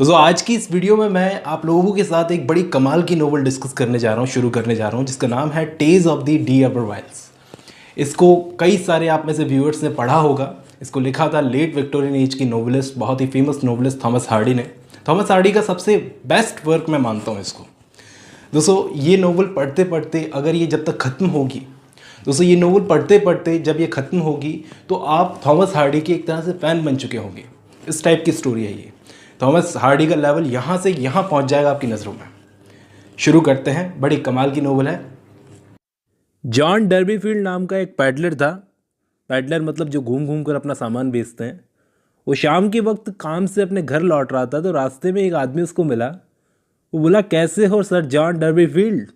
दोस्तों आज की इस वीडियो में मैं आप लोगों के साथ एक बड़ी कमाल की नोवेल डिस्कस करने जा रहा हूँ, शुरू करने जा रहा हूँ, जिसका नाम है टेज ऑफ द डी अबरवाइल्स। इसको कई सारे आप में से व्यूअर्स ने पढ़ा होगा। इसको लिखा था लेट विक्टोरियन एज की नोवेलिस्ट, बहुत ही फेमस नोवेलिस्ट थॉमस हार्डी ने। थॉमस हार्डी का सबसे बेस्ट वर्क मैं मानता हूँ इसको। दोस्तों ये नोवेल पढ़ते पढ़ते अगर ये जब तक ख़त्म होगी, दोस्तों ये नोवेल पढ़ते पढ़ते जब ये ख़त्म होगी तो आप थॉमस हार्डी के एक तरह से फ़ैन बन चुके होंगे। इस टाइप की स्टोरी है ये। थॉमस हार्डी का लेवल यहाँ से यहाँ पहुँच जाएगा आपकी नज़रों में। शुरू करते हैं। बड़ी कमाल की नोवेल है। जॉन डर्बीफील्ड नाम का एक पैडलर था। पैडलर मतलब जो घूम घूम कर अपना सामान बेचते हैं। वो शाम के वक्त काम से अपने घर लौट रहा था तो रास्ते में एक आदमी उसको मिला। वो बोला, कैसे हो सर जॉन डर्बीफील्ड?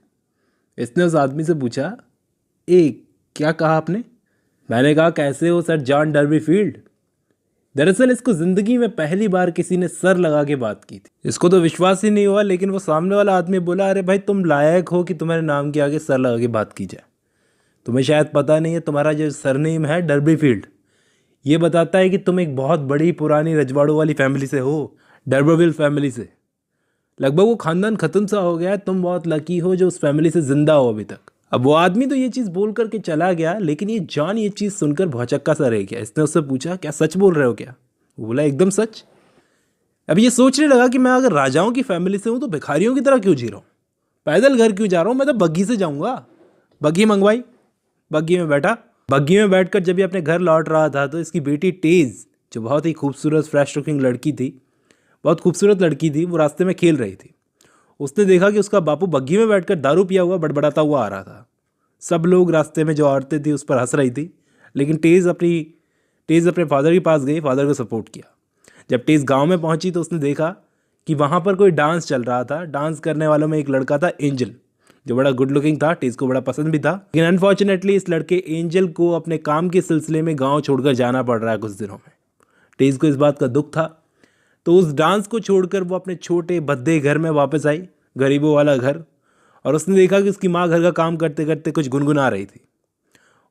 इसने उस आदमी से पूछा, क्या कहा आपने? मैंने कहा, कैसे हो सर जॉन डर्बीफील्ड? दरअसल इसको ज़िंदगी में पहली बार किसी ने सर लगा के बात की थी। इसको तो विश्वास ही नहीं हुआ, लेकिन वो सामने वाला आदमी बोला, अरे भाई तुम लायक हो कि तुम्हारे नाम के आगे सर लगा के बात की जाए। तुम्हें शायद पता नहीं है, तुम्हारा जो सरनेम है डर्बीफील्ड, ये बताता है कि तुम एक बहुत बड़ी पुरानी रजवाड़ों वाली फैमिली से हो, डर्बीफील्ड फैमिली से। लगभग वो खानदान ख़त्म सा हो गया है। तुम बहुत लकी हो जो उस फैमिली से ज़िंदा हो अभी तक। अब वो आदमी तो ये चीज़ बोल करके चला गया, लेकिन ये जॉन ये चीज़ सुनकर भौचक्का सा रह गया। इसने उससे पूछा, क्या सच बोल रहे हो क्या? वो बोला, एकदम सच। अब ये सोचने लगा कि मैं अगर राजाओं की फैमिली से हूँ तो भिखारियों की तरह क्यों जी रहा हूँ, पैदल घर क्यों जा रहा हूँ, मैं तो बग्घी से जाऊँगा। बग्घी मंगवाई, बग्घी में बैठा। बग्घी में बैठकर जब ये अपने घर लौट रहा था तो इसकी बेटी टेज, जो बहुत ही खूबसूरत फ्रेश लुकिंग लड़की थी, बहुत खूबसूरत लड़की थी, वो रास्ते में खेल रही थी। उसने देखा कि उसका बापू बग्घी में बैठकर दारू पिया हुआ बड़बड़ाता हुआ आ रहा था। सब लोग रास्ते में जो औरतें थी उस पर हंस रही थी, लेकिन टेज अपने फादर के पास गई, फादर को सपोर्ट किया। जब टेज गांव में पहुंची तो उसने देखा कि वहां पर कोई डांस चल रहा था। डांस करने वालों में एक लड़का था, एंजल, जो बड़ा गुड लुकिंग था। टेज को बड़ा पसंद भी था, लेकिन अनफॉर्चुनेटली इस लड़के एंजल को अपने काम के सिलसिले में गाँव छोड़कर जाना पड़ रहा है कुछ दिनों में। टेज को इस बात का दुख था, तो उस डांस को छोड़कर वो अपने छोटे भद्दे घर में वापस आई, गरीबों वाला घर। और उसने देखा कि उसकी माँ घर का काम करते करते कुछ गुनगुना रही थी।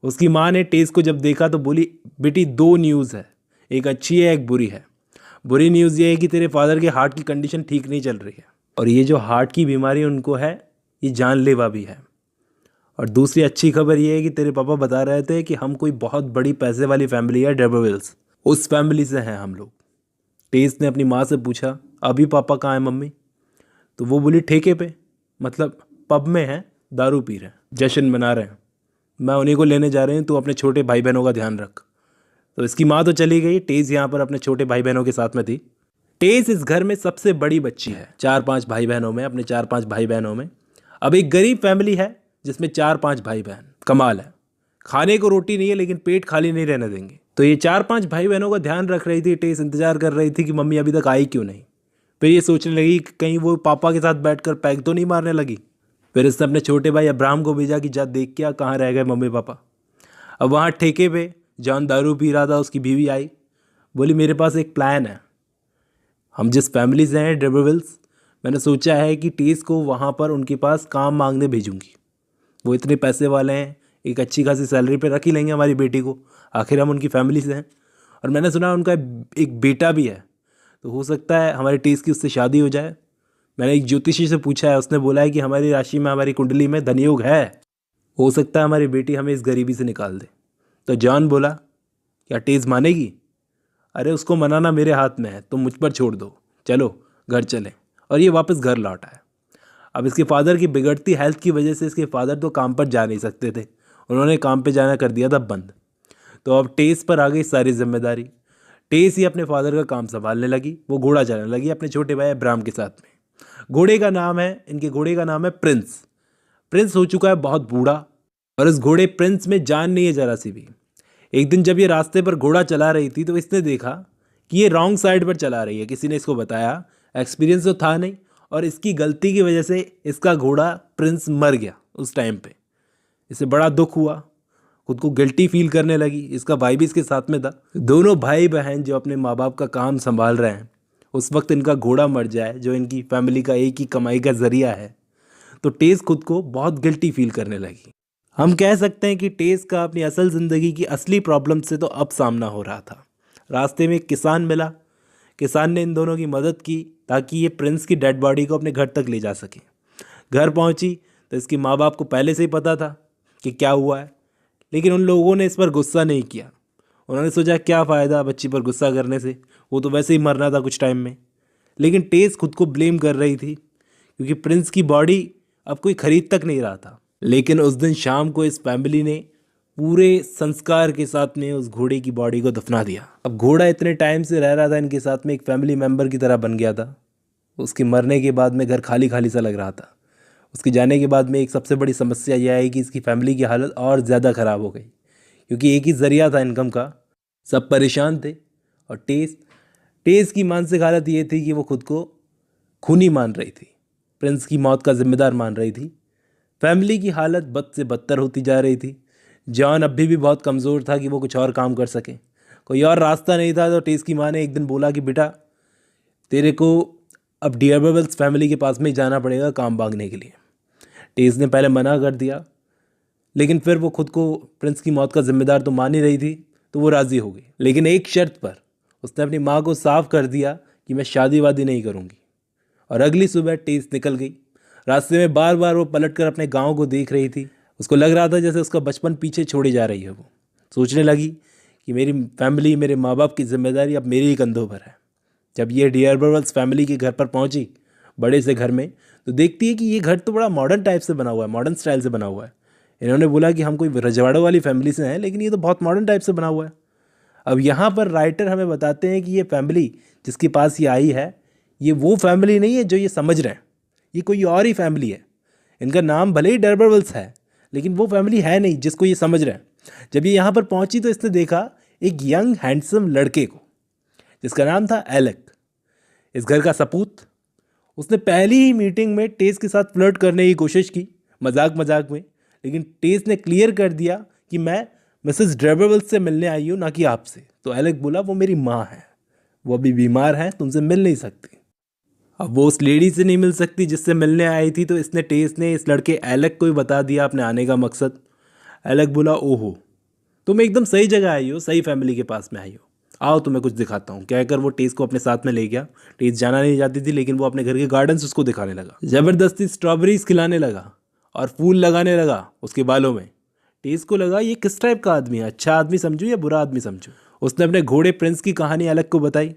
उसकी माँ ने टेज को जब देखा तो बोली, बेटी दो न्यूज़ है, एक अच्छी है एक बुरी है। बुरी न्यूज़ ये है कि तेरे फादर के हार्ट की कंडीशन ठीक नहीं चल रही है, और ये जो हार्ट की बीमारी उनको है ये जानलेवा भी है। और दूसरी अच्छी खबर ये है कि तेरे पापा बता रहे थे कि हम कोई बहुत बड़ी पैसे वाली फैमिली है, डर्बीफील्ड्स, उस फैमिली से हैं हम लोग। टेज ने अपनी माँ से पूछा, अभी पापा कहाँ हैं मम्मी? तो वो बोली, ठेके पे, मतलब पब में हैं, दारू पी रहे हैं, जश्न मना रहे हैं, मैं उन्हीं को लेने जा रही हूँ, तू अपने छोटे भाई बहनों का ध्यान रख। तो इसकी माँ तो चली गई। टेज यहाँ पर अपने छोटे भाई बहनों के साथ में थी। टेज इस घर में सबसे बड़ी बच्ची है, 4-5 भाई बहनों में, अपने 4-5 भाई बहनों में। अब एक गरीब फैमिली है जिसमें 4-5 भाई बहन। कमाल है, खाने को रोटी नहीं है लेकिन पेट खाली नहीं रहने देंगे। तो ये 4-5 भाई बहनों का ध्यान रख रही थी टेज। इंतजार कर रही थी कि मम्मी अभी तक आई क्यों नहीं। फिर ये सोचने लगी कि कहीं वो पापा के साथ बैठकर पैग तो नहीं मारने लगी। फिर इसने अपने छोटे भाई अब्राहम को भेजा कि जा देख क्या कहाँ रह गए मम्मी पापा। अब वहाँ ठेके पे जॉन दारू पी रहा था, उसकी बीवी आई, बोली, मेरे पास एक प्लान है। हम जिस फैमिली से हैं डर्बीफील्ड्स, मैंने सोचा है कि टेज को वहाँ पर उनके पास काम मांगने भेजूँगी। वो इतने पैसे वाले हैं, एक अच्छी खासी सैलरी पे रख ही लेंगे हमारी बेटी को, आखिर हम उनकी फैमिली से हैं। और मैंने सुना उनका एक बेटा भी है, तो हो सकता है हमारे टेज की उससे शादी हो जाए। मैंने एक ज्योतिषी से पूछा है, उसने बोला है कि हमारी राशि में, हमारी कुंडली में धनयोग है, हो सकता है हमारी बेटी हमें इस गरीबी से निकाल दे। तो जॉन बोला, क्या टेज मानेगी? अरे उसको मनाना मेरे हाथ में है, तुम मुझ पर छोड़ दो, चलो घर चलें। और ये वापस घर लौट आया। अब इसके फादर की बिगड़ती हेल्थ की वजह से इसके फादर तो काम पर जा नहीं सकते थे, उन्होंने काम पे जाना कर दिया था बंद। तो अब टेज पर आ गई सारी जिम्मेदारी। टेज ही अपने फादर का काम संभालने लगी। वो घोड़ा चलाने लगी अपने छोटे भाई अब्राहम के साथ में। इनके घोड़े का नाम है प्रिंस। प्रिंस हो चुका है बहुत बूढ़ा, और इस घोड़े प्रिंस में जान नहीं है जरा सी भी। एक दिन जब ये रास्ते पर घोड़ा चला रही थी तो इसने देखा कि ये रॉन्ग साइड पर चला रही है। किसी ने इसको बताया, एक्सपीरियंस तो था नहीं, और इसकी गलती की वजह से इसका घोड़ा प्रिंस मर गया उस टाइम पे। इसे बड़ा दुख हुआ, खुद को गिल्टी फील करने लगी। इसका भाई भी इसके साथ में था। दोनों भाई बहन जो अपने माँ बाप का काम संभाल रहे हैं, उस वक्त इनका घोड़ा मर जाए जो इनकी फैमिली का एक ही कमाई का जरिया है, तो टेज खुद को बहुत गिल्टी फील करने लगी। हम कह सकते हैं कि टेज का अपनी असल ज़िंदगी की असली प्रॉब्लम से तो अब सामना हो रहा था। रास्ते में एक किसान मिला। किसान ने इन दोनों की मदद की ताकि ये प्रिंस की डेड बॉडी को अपने घर तक ले जा सके। घर पहुंची तो इसके माँ बाप को पहले से ही पता था कि क्या हुआ है, लेकिन उन लोगों ने इस पर गुस्सा नहीं किया। उन्होंने सोचा क्या फ़ायदा बच्ची पर गुस्सा करने से, वो तो वैसे ही मरना था कुछ टाइम में। लेकिन टेस खुद को ब्लेम कर रही थी क्योंकि प्रिंस की बॉडी अब कोई खरीद तक नहीं रहा था। लेकिन उस दिन शाम को इस फैमिली ने पूरे संस्कार के साथ में उस घोड़े की बॉडी को दफना दिया। अब घोड़ा इतने टाइम से रह रहा था इनके साथ में, एक फैमिली मेम्बर की तरह बन गया था। उसके मरने के बाद में घर खाली खाली सा लग रहा था। उसके जाने के बाद में एक सबसे बड़ी समस्या यह है कि इसकी फैमिली की हालत और ज़्यादा ख़राब हो गई क्योंकि एक ही ज़रिया था इनकम का। सब परेशान थे और टेस की मानसिक हालत ये थी कि वो खुद को खूनी मान रही थी, प्रिंस की मौत का जिम्मेदार मान रही थी। फैमिली की हालत बद से बदतर होती जा रही थी। जॉन अभी भी बहुत कमज़ोर था कि वो कुछ और काम कर सके, कोई और रास्ता नहीं था। तो टेस की माँ ने एक दिन बोला कि बेटा तेरे को अब डियरबर्वेल्स फैमिली के पास में ही जाना पड़ेगा काम मांगने के लिए। टेस ने पहले मना कर दिया, लेकिन फिर वो खुद को प्रिंस की मौत का जिम्मेदार तो मान ही रही थी, तो वो राज़ी हो गई। लेकिन एक शर्त पर उसने अपनी माँ को साफ कर दिया कि मैं शादी वादी नहीं करूँगी। और अगली सुबह टेस निकल गई। रास्ते में बार बार वो पलटकर अपने गांव को देख रही थी। उसको लग रहा था जैसे उसका बचपन पीछे छोड़ी जा रही है। वो सोचने लगी कि मेरी फैमिली, मेरे माँ बाप की जिम्मेदारी अब मेरे ही कंधों पर है। जब ये डियरबर्वेल्स फैमिली के घर पर पहुंची, बड़े से घर में, तो देखती है कि ये घर तो बड़ा मॉडर्न टाइप से बना हुआ है, मॉडर्न स्टाइल से बना हुआ है। इन्होंने बोला कि हम कोई रजवाड़ों वाली फैमिली से हैं, लेकिन ये तो बहुत मॉडर्न टाइप से बना हुआ है। अब यहाँ पर राइटर हमें बताते हैं कि ये फैमिली जिसके पास ये आई है, ये वो फैमिली नहीं है जो ये समझ रहे हैं। ये कोई और ही फैमिली है। इनका नाम भले ही डियरबर्वेल्स है, लेकिन वो फैमिली है नहीं जिसको ये समझ रहे हैं। जब ये यहाँ पर पहुँची तो इसने देखा एक यंग हैंडसम लड़के को जिसका नाम था एलेक, इस घर का सपूत। उसने पहली ही मीटिंग में टेस के साथ फ्लर्ट करने की कोशिश की, मजाक मजाक में, लेकिन टेस ने क्लियर कर दिया कि मैं मिसेस डियरबर्वेल्स से मिलने आई हूँ, ना कि आपसे। तो एलेक बोला वो मेरी माँ है, वो अभी बीमार है, तुमसे मिल नहीं सकती। अब वो उस लेडी से नहीं मिल सकती जिससे मिलने आई थी, तो इसने टेस ने इस लड़के एलेक को ही बता दिया अपने आने का मकसद। एलेक बोला ओहो, तुम एकदम सही जगह आई हो, सही फैमिली के पास में आई हो, आओ तुम्हें कुछ दिखाता हूँ। कहकर वो टेस को अपने साथ में ले गया। टेस जाना नहीं चाहती थी, लेकिन वो अपने घर के गार्डन से उसको दिखाने लगा। ज़बरदस्ती स्ट्रॉबेरीज खिलाने लगा और फूल लगाने लगा उसके बालों में। टेस को लगा ये किस टाइप का आदमी है, अच्छा आदमी समझूं या बुरा आदमी समझूं। उसने अपने घोड़े प्रिंस की कहानी एलेक को बताई।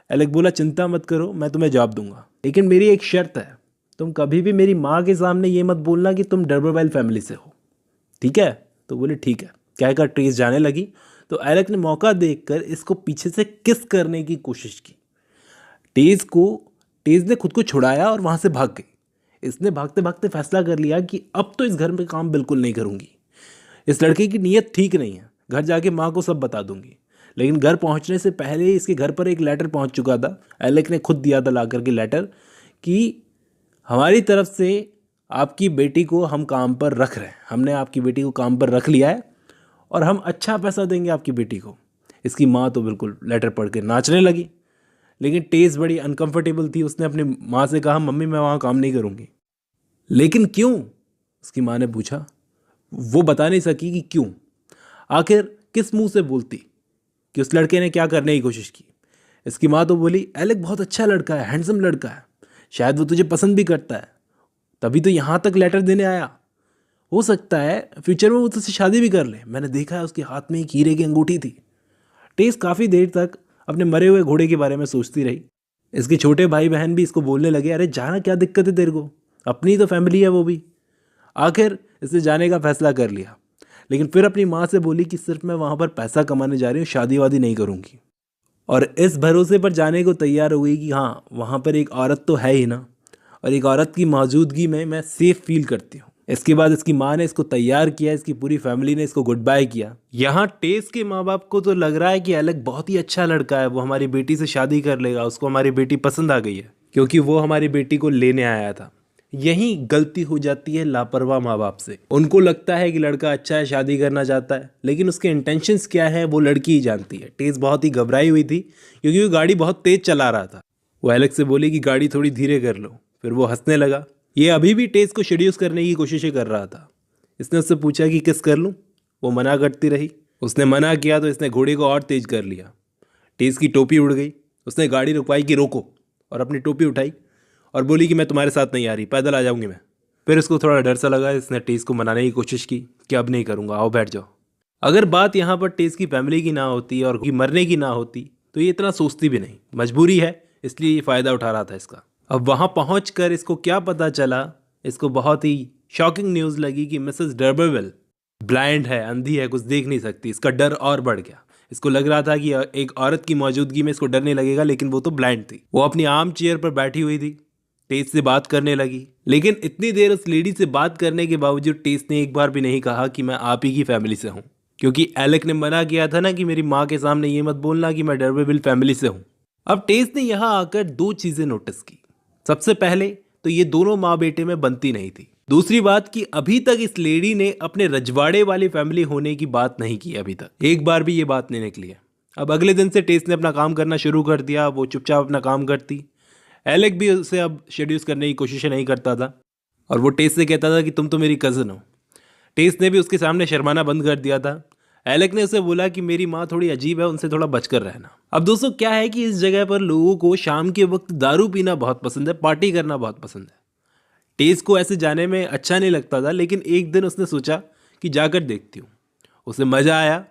एलेक बोला चिंता मत करो, मैं तुम्हें जवाब दूंगा, लेकिन मेरी एक शर्त है, तुम कभी भी मेरी माँ के सामने ये मत बोलना कि तुम डियरबर्वेल फैमिली से हो, ठीक है। तो बोले ठीक है। कहकर टेस जाने लगी तो एलेक ने मौका देखकर इसको पीछे से किस करने की कोशिश की। टेस ने खुद को छुड़ाया और वहाँ से भाग गई। इसने भागते भागते फैसला कर लिया कि अब तो इस घर में काम बिल्कुल नहीं करूँगी। इस लड़के की नीयत ठीक नहीं है, घर जाके माँ को सब बता दूंगी। लेकिन घर पहुंचने से पहले ही इसके घर पर एक लेटर पहुंच चुका था। एलेक ने खुद दिया था ला करके लेटर कि हमारी तरफ से आपकी बेटी को हम काम पर रख रहे हैं, हमने आपकी बेटी को काम पर रख लिया है और हम अच्छा पैसा देंगे आपकी बेटी को। इसकी माँ तो बिल्कुल लेटर पढ़ के नाचने लगी, लेकिन टेस बड़ी अनकंफर्टेबल थी। उसने अपनी माँ से कहा मम्मी मैं वहाँ काम नहीं करूँगी। लेकिन क्यों, उसकी माँ ने पूछा। वो बता नहीं सकी कि क्यों, आखिर किस मुंह से बोलती कि उस लड़के ने क्या करने की कोशिश की। इसकी माँ तो बोली एलेक बहुत अच्छा लड़का है, हैंडसम लड़का है, शायद वो तुझे पसंद भी करता है, तभी तो यहाँ तक लेटर देने आया। हो सकता है फ्यूचर में वो तुझसे शादी भी कर ले, मैंने देखा है उसके हाथ में एक हीरे की अंगूठी थी। टेस काफ़ी देर तक अपने मरे हुए घोड़े के बारे में सोचती रही। इसके छोटे भाई बहन भी इसको बोलने लगे अरे जाना, क्या दिक्कत है तेरे को, अपनी तो फैमिली है वो भी। आखिर इसने जाने का फैसला कर लिया, लेकिन फिर अपनी माँ से बोली कि सिर्फ मैं वहाँ पर पैसा कमाने जा रही हूँ, शादी वादी नहीं करूँगी। और इस भरोसे पर जाने को तैयार हो गई कि हाँ वहाँ पर एक औरत तो है ही ना, और एक औरत की मौजूदगी में मैं सेफ फील करती हूँ। इसके बाद इसकी माँ ने इसको तैयार किया, इसकी पूरी फैमिली ने इसको गुड बाय किया। यहाँ टेस के माँ बाप को तो लग रहा है कि एलेक बहुत ही अच्छा लड़का है, वो हमारी बेटी से शादी कर लेगा, उसको हमारी बेटी पसंद आ गई है क्योंकि वो हमारी बेटी को लेने आया था। यही गलती हो जाती है लापरवाह माँ बाप से। उनको लगता है कि लड़का अच्छा है, शादी करना चाहता है, लेकिन उसके इंटेंशंस क्या है वो लड़की ही जानती है। टेस बहुत ही घबराई हुई थी क्योंकि वो गाड़ी बहुत तेज चला रहा था। वो एलेक से बोली कि गाड़ी थोड़ी धीरे कर लो, फिर वो हंसने लगा। ये अभी भी टेस को शेड्यूस करने की कोशिशें कर रहा था। इसने उससे पूछा कि किस कर लूँ, वो मना करती रही। उसने मना किया तो इसने घोड़े को और तेज कर लिया। टेस की टोपी उड़ गई, उसने गाड़ी रुकवाई कि रोको, और अपनी टोपी उठाई और बोली कि मैं तुम्हारे साथ नहीं आ रही, पैदल आ जाऊंगी मैं। फिर उसको थोड़ा डर सा लगा, इसने टेस को मनाने की कोशिश की कि अब नहीं करूँगा, आओ बैठ जाओ। अगर बात यहाँ पर टेस की फैमिली की ना होती और मरने की ना होती तो ये इतना सोचती भी नहीं। मजबूरी है, इसलिए ये फ़ायदा उठा रहा था इसका। अब वहाँ पहुँच कर इसको क्या पता चला, इसको बहुत ही शॉकिंग न्यूज़ लगी कि मिसेस डर्बरविल ब्लाइंड है, अंधी है, कुछ देख नहीं सकती। इसका डर और बढ़ गया। इसको लग रहा था कि एक औरत की मौजूदगी में इसको डर नहीं लगेगा, लेकिन वो तो ब्लाइंड थी। वो अपनी आर्म चेयर पर बैठी हुई थी, टेस से बात करने लगी। लेकिन इतनी देर उस लेडी से बात करने के बावजूद टेस ने एक बार भी नहीं कहा कि मैं आप ही की फैमिली से हूँ, क्योंकि एलेक ने मना किया था ना कि मेरी माँ के सामने ये मत बोलना कि मैं डर्बरविल फैमिली से हूँ। अब टेस ने यहाँ आकर दो चीज़ें नोटिस की। सबसे पहले तो ये दोनों माँ बेटे में बनती नहीं थी। दूसरी बात कि अभी तक इस लेडी ने अपने रजवाड़े वाली फैमिली होने की बात नहीं की, अभी तक एक बार भी ये बात नहीं निकली है। अब अगले दिन से टेस ने अपना काम करना शुरू कर दिया। वो चुपचाप अपना काम करती। एलेक भी उसे अब शेड्यूस करने की कोशिश नहीं करता था और वो टेस से कहता था कि तुम तो मेरी कज़न हो। टेस ने भी उसके सामने शर्माना बंद कर दिया था। एलेक ने उसे बोला कि मेरी माँ थोड़ी अजीब है, उनसे थोड़ा बचकर रहना। अब दोस्तों क्या है कि इस जगह पर लोगों को शाम के वक्त दारू पीना बहुत पसंद है, पार्टी करना बहुत पसंद है। टेस को ऐसे जाने में अच्छा नहीं लगता था, लेकिन एक दिन उसने सोचा कि जाकर देखती हूँ। उसे मज़ा आया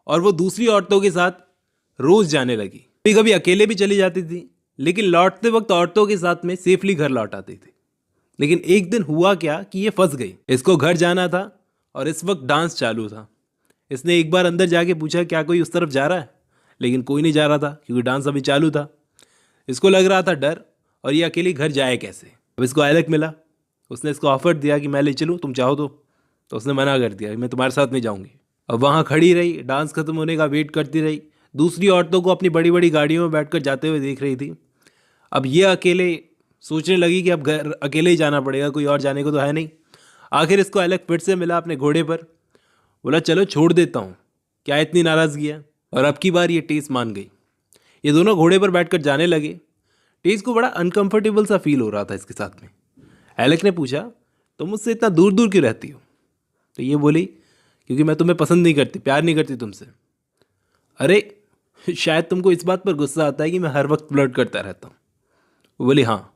और वो दूसरी औरतों के साथ रोज़ जाने लगी। कभी कभी अकेले भी चली जाती थी, लेकिन लौटते वक्त औरतों के साथ में सेफली घर लौट आती थी। लेकिन एक दिन हुआ क्या कि ये फंस गई। इसको घर जाना था और इस वक्त डांस चालू था। इसने एक बार अंदर जाके पूछा क्या कोई उस तरफ जा रहा है, लेकिन कोई नहीं जा रहा था क्योंकि डांस अभी चालू था। इसको लग रहा था डर, और ये अकेली घर जाए कैसे। अब इसको एलेक मिला। उसने इसको ऑफर दिया कि मैं ले चलूँ तुम चाहो तो उसने मना कर दिया, मैं तुम्हारे साथ नहीं जाऊँगी। अब वहाँ खड़ी रही, डांस खत्म होने का वेट करती रही। दूसरी औरतों को अपनी बड़ी बड़ी गाड़ियों में बैठकर जाते हुए देख रही थी। अब ये अकेले सोचने लगी कि अब घर अकेले ही जाना पड़ेगा, कोई और जाने को तो है नहीं। आखिर इसको एलेक फिर से मिला अपने घोड़े पर। बोला चलो छोड़ देता हूँ, क्या इतनी नाराज़गी है। और अब की बार ये टेस मान गई। ये दोनों घोड़े पर बैठकर जाने लगे। टेस को बड़ा अनकंफर्टेबल सा फील हो रहा था इसके साथ में। एलेक ने पूछा तुम मुझसे इतना दूर दूर क्यों रहती हो। तो ये बोली क्योंकि मैं तुम्हें पसंद नहीं करती, प्यार नहीं करती तुमसे। अरे शायद तुमको इस बात पर गुस्सा आता है कि मैं हर वक्त फ्लर्ट करता रहता हूँ। वो बोली हाँ।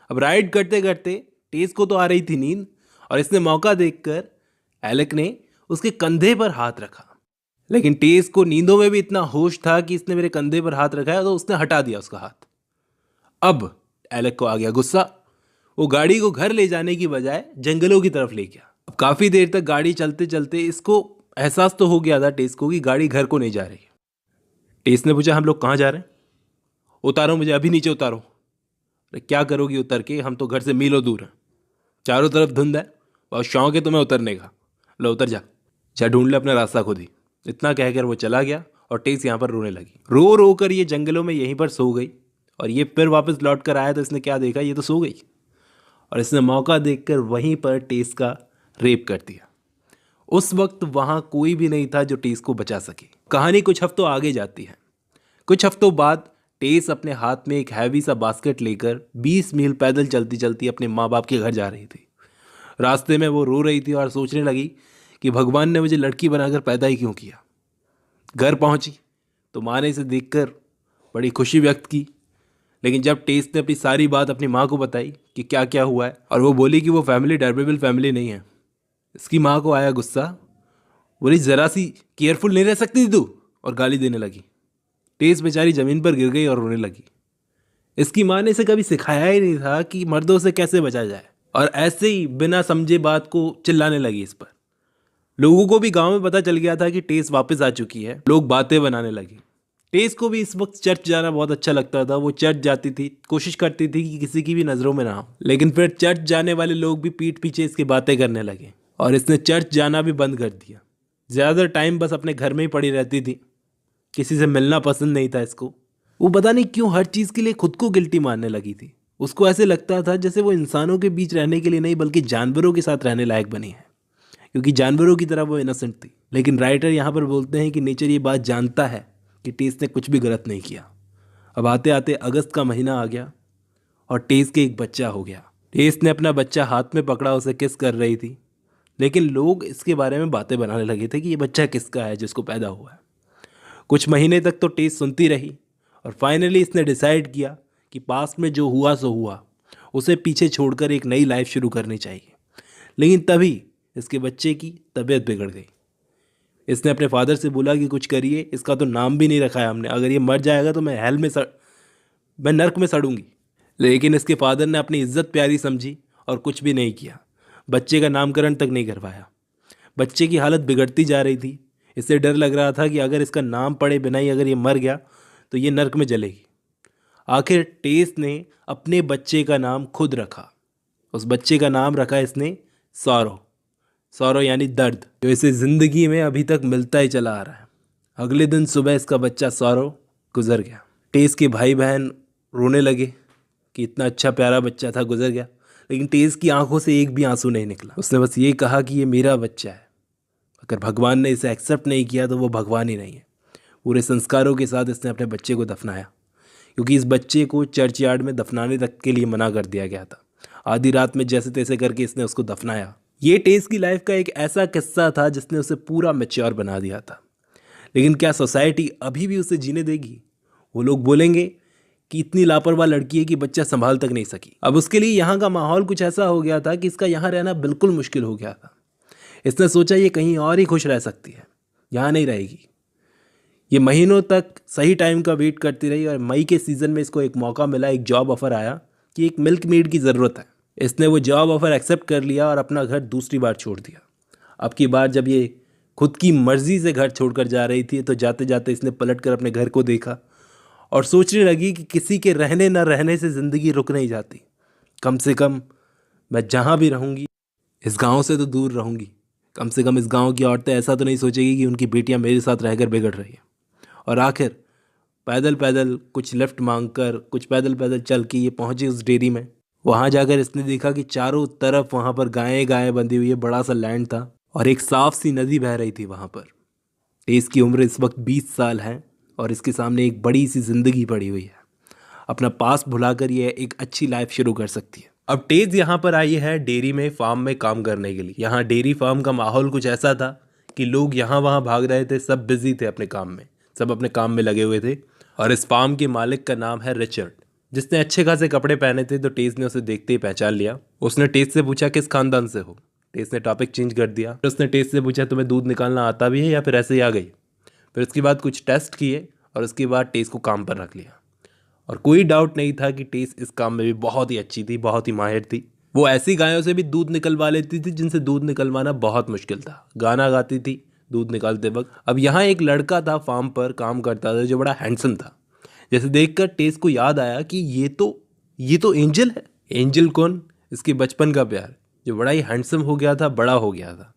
अब राइड करते करते टेस को तो आ रही थी नींद, और इसने मौका देखकर एलेक ने उसके कंधे पर हाथ रखा। लेकिन टेस को नींदों में भी इतना होश था कि इसने मेरे कंधे पर हाथ रखा है, तो उसने हटा दिया उसका हाथ। अब एलेक को आ गया गुस्सा। वो गाड़ी को घर ले जाने की बजाय जंगलों की तरफ ले गया। अब काफ़ी देर तक गाड़ी चलते चलते इसको एहसास तो हो गया था टेस को कि गाड़ी घर को नहीं जा रही। टेस ने पूछा हम लोग कहाँ जा रहे हैं। उतारो मुझे, अभी नीचे उतारो। अरे क्या करोगी उतर के, हम तो घर से मीलों दूर हैं, चारों तरफ धुंध है, बहुत शौक है तुम्हें उतरने का। लो उतर जा, चाहे ढूंढ ले अपना रास्ता खुद ही। इतना कहकर वो चला गया और टेस यहाँ पर रोने लगी। रो रो कर ये जंगलों में यहीं पर सो गई। और ये फिर वापस लौट कर आया तो इसने क्या देखा, ये तो सो गई। और इसने मौका देखकर वहीं पर टेस का रेप कर दिया। उस वक्त वहाँ कोई भी नहीं था जो टेस को बचा सके। कहानी कुछ हफ्तों आगे जाती है। कुछ हफ्तों बाद टेस अपने हाथ में एक हैवी सा बास्केट लेकर 20 मील पैदल चलती चलती अपने माँ बाप के घर जा रही थी। रास्ते में वो रो रही थी और सोचने लगी कि भगवान ने मुझे लड़की बनाकर पैदा ही क्यों किया। घर पहुंची तो माँ ने इसे देखकर बड़ी खुशी व्यक्त की। लेकिन जब टेस ने अपनी सारी बात अपनी माँ को बताई कि क्या क्या हुआ है, और वो बोली कि वो फैमिली डर्बरविल फैमिली नहीं है, इसकी माँ को आया गुस्सा। बोली ज़रा सी केयरफुल नहीं रह सकती थी तू, और गाली देने लगी। टेस बेचारी ज़मीन पर गिर गई और रोने लगी। इसकी माँ ने इसे कभी सिखाया ही नहीं था कि मर्दों से कैसे बचा जाए, और ऐसे ही बिना समझे बात को चिल्लाने लगी इस पर। लोगों को भी गांव में पता चल गया था कि टेस वापस आ चुकी है। लोग बातें बनाने लगे। टेस को भी इस वक्त चर्च जाना बहुत अच्छा लगता था। वो चर्च जाती थी, कोशिश करती थी कि किसी की भी नज़रों में ना हो। लेकिन फिर चर्च जाने वाले लोग भी पीठ पीछे इसकी बातें करने लगे और इसने चर्च जाना भी बंद कर दिया। ज़्यादा टाइम बस अपने घर में ही पड़ी रहती थी, किसी से मिलना पसंद नहीं था इसको। वो पता नहीं क्यों हर चीज़ के लिए खुद को गिल्टी मानने लगी थी। उसको ऐसे लगता था जैसे वो इंसानों के बीच रहने के लिए नहीं बल्कि जानवरों के साथ रहने लायक बनी है, क्योंकि जानवरों की तरह वो इनोसेंट थी। लेकिन राइटर यहाँ पर बोलते हैं कि नेचर ये बात जानता है कि टेस ने कुछ भी गलत नहीं किया। अब आते आते अगस्त का महीना आ गया और टेस के एक बच्चा हो गया। टेस ने अपना बच्चा हाथ में पकड़ा, उसे किस कर रही थी। लेकिन लोग इसके बारे में बातें बनाने लगे थे कि ये बच्चा किसका है जिसको पैदा हुआ है। कुछ महीने तक तो टेस सुनती रही और फाइनली इसने डिसाइड किया कि पास्ट में जो हुआ सो हुआ, उसे पीछे छोड़कर एक नई लाइफ शुरू करनी चाहिए। लेकिन तभी इसके बच्चे की तबीयत बिगड़ गई। इसने अपने फादर से बोला कि कुछ करिए, इसका तो नाम भी नहीं रखा है हमने, अगर ये मर जाएगा तो मैं नर्क में सड़ूंगी। लेकिन इसके फादर ने अपनी इज्जत प्यारी समझी और कुछ भी नहीं किया, बच्चे का नामकरण तक नहीं करवाया। बच्चे की हालत बिगड़ती जा रही थी। इससे डर लग रहा था कि अगर इसका नाम पढ़े बिना ही अगर ये मर गया तो ये नर्क में जलेगी। आखिर टेस ने अपने बच्चे का नाम खुद रखा। उस बच्चे का नाम रखा इसने सौरव। सौरव यानी दर्द, जो इसे ज़िंदगी में अभी तक मिलता ही चला आ रहा है। अगले दिन सुबह इसका बच्चा सौरव गुजर गया। टेस के भाई बहन रोने लगे कि इतना अच्छा प्यारा बच्चा था, गुजर गया। लेकिन टेस की आंखों से एक भी आंसू नहीं निकला। उसने बस ये कहा कि ये मेरा बच्चा है, अगर भगवान ने इसे एक्सेप्ट नहीं किया तो वो भगवान ही नहीं है। पूरे संस्कारों के साथ इसने अपने बच्चे को दफनाया, क्योंकि इस बच्चे को चर्च यार्ड में दफनाने तक के लिए मना कर दिया गया था। आधी रात में जैसे तैसे करके इसने उसको दफनाया। ये टेस की लाइफ का एक ऐसा किस्सा था जिसने उसे पूरा मैच्योर बना दिया था। लेकिन क्या सोसाइटी अभी भी उसे जीने देगी? वो लोग बोलेंगे कि इतनी लापरवाह लड़की है कि बच्चा संभाल तक नहीं सकी। अब उसके लिए यहाँ का माहौल कुछ ऐसा हो गया था कि इसका यहाँ रहना बिल्कुल मुश्किल हो गया था। इसने सोचा ये कहीं और ही खुश रह सकती है, यहाँ नहीं रहेगी। ये महीनों तक सही टाइम का वेट करती रही और मई के सीज़न में इसको एक मौका मिला, एक जॉब ऑफ़र आया कि एक मिल्क मेड की ज़रूरत है। इसने वो जॉब ऑफ़र एक्सेप्ट कर लिया और अपना घर दूसरी बार छोड़ दिया। अब की बार जब ये खुद की मर्ज़ी से घर छोड़कर जा रही थी तो जाते जाते इसने पलट कर अपने घर को देखा और सोचने लगी कि किसी के रहने न रहने से ज़िंदगी रुक नहीं जाती। कम से कम मैं जहाँ भी रहूँगी इस गांव से तो दूर रहूँगी। कम से कम इस गांव की औरतें ऐसा तो नहीं सोचेगी कि उनकी बेटियां मेरे साथ रहकर बिगड़ रही हैं। और आखिर पैदल पैदल कुछ लिफ्ट मांगकर, कुछ पैदल पैदल चल के ये पहुँची उस डेयरी में। वहाँ जाकर इसने देखा कि चारों तरफ वहाँ पर गायें गायें बंधी हुई है, बड़ा सा लैंड था और एक साफ सी नदी बह रही थी वहाँ पर। इसकी उम्र इस वक्त 20 साल है और इसके सामने एक बड़ी सी जिंदगी पड़ी हुई है। अपना पास भुलाकर ये एक अच्छी लाइफ शुरू कर सकती है। अब टेज यहाँ पर आई है डेयरी में, फार्म में काम करने के लिए। यहाँ डेयरी फार्म का माहौल कुछ ऐसा था कि लोग यहाँ वहाँ भाग रहे थे, सब बिजी थे अपने काम में, सब अपने काम में लगे हुए थे। और इस फार्म के मालिक का नाम है रिचर्ड, जिसने अच्छे खासे कपड़े पहने थे। तो टेज ने उसे देखते ही पहचान लिया। उसने टेज से पूछा किस खानदान से हो। टेज ने टॉपिक चेंज कर दिया। उसने टेज से पूछा तुम्हें दूध निकालना आता भी है या फिर ऐसे ही आ गई। फिर उसके बाद कुछ टेस्ट किए और उसके बाद टेज को काम पर रख लिया। और कोई डाउट नहीं था कि टेस इस काम में भी बहुत ही अच्छी थी, बहुत ही माहिर थी। वो ऐसी गायों से भी दूध निकलवा लेती थी जिनसे दूध निकलवाना बहुत मुश्किल था। गाना गाती थी दूध निकालते वक्त। अब यहाँ एक लड़का था फार्म पर काम करता था जो बड़ा हैंडसम था। जैसे देखकर टेस को याद आया कि ये तो एंजल है। एंजल कौन? इसके बचपन का प्यार, जो बड़ा ही हैंडसम हो गया था, बड़ा हो गया था।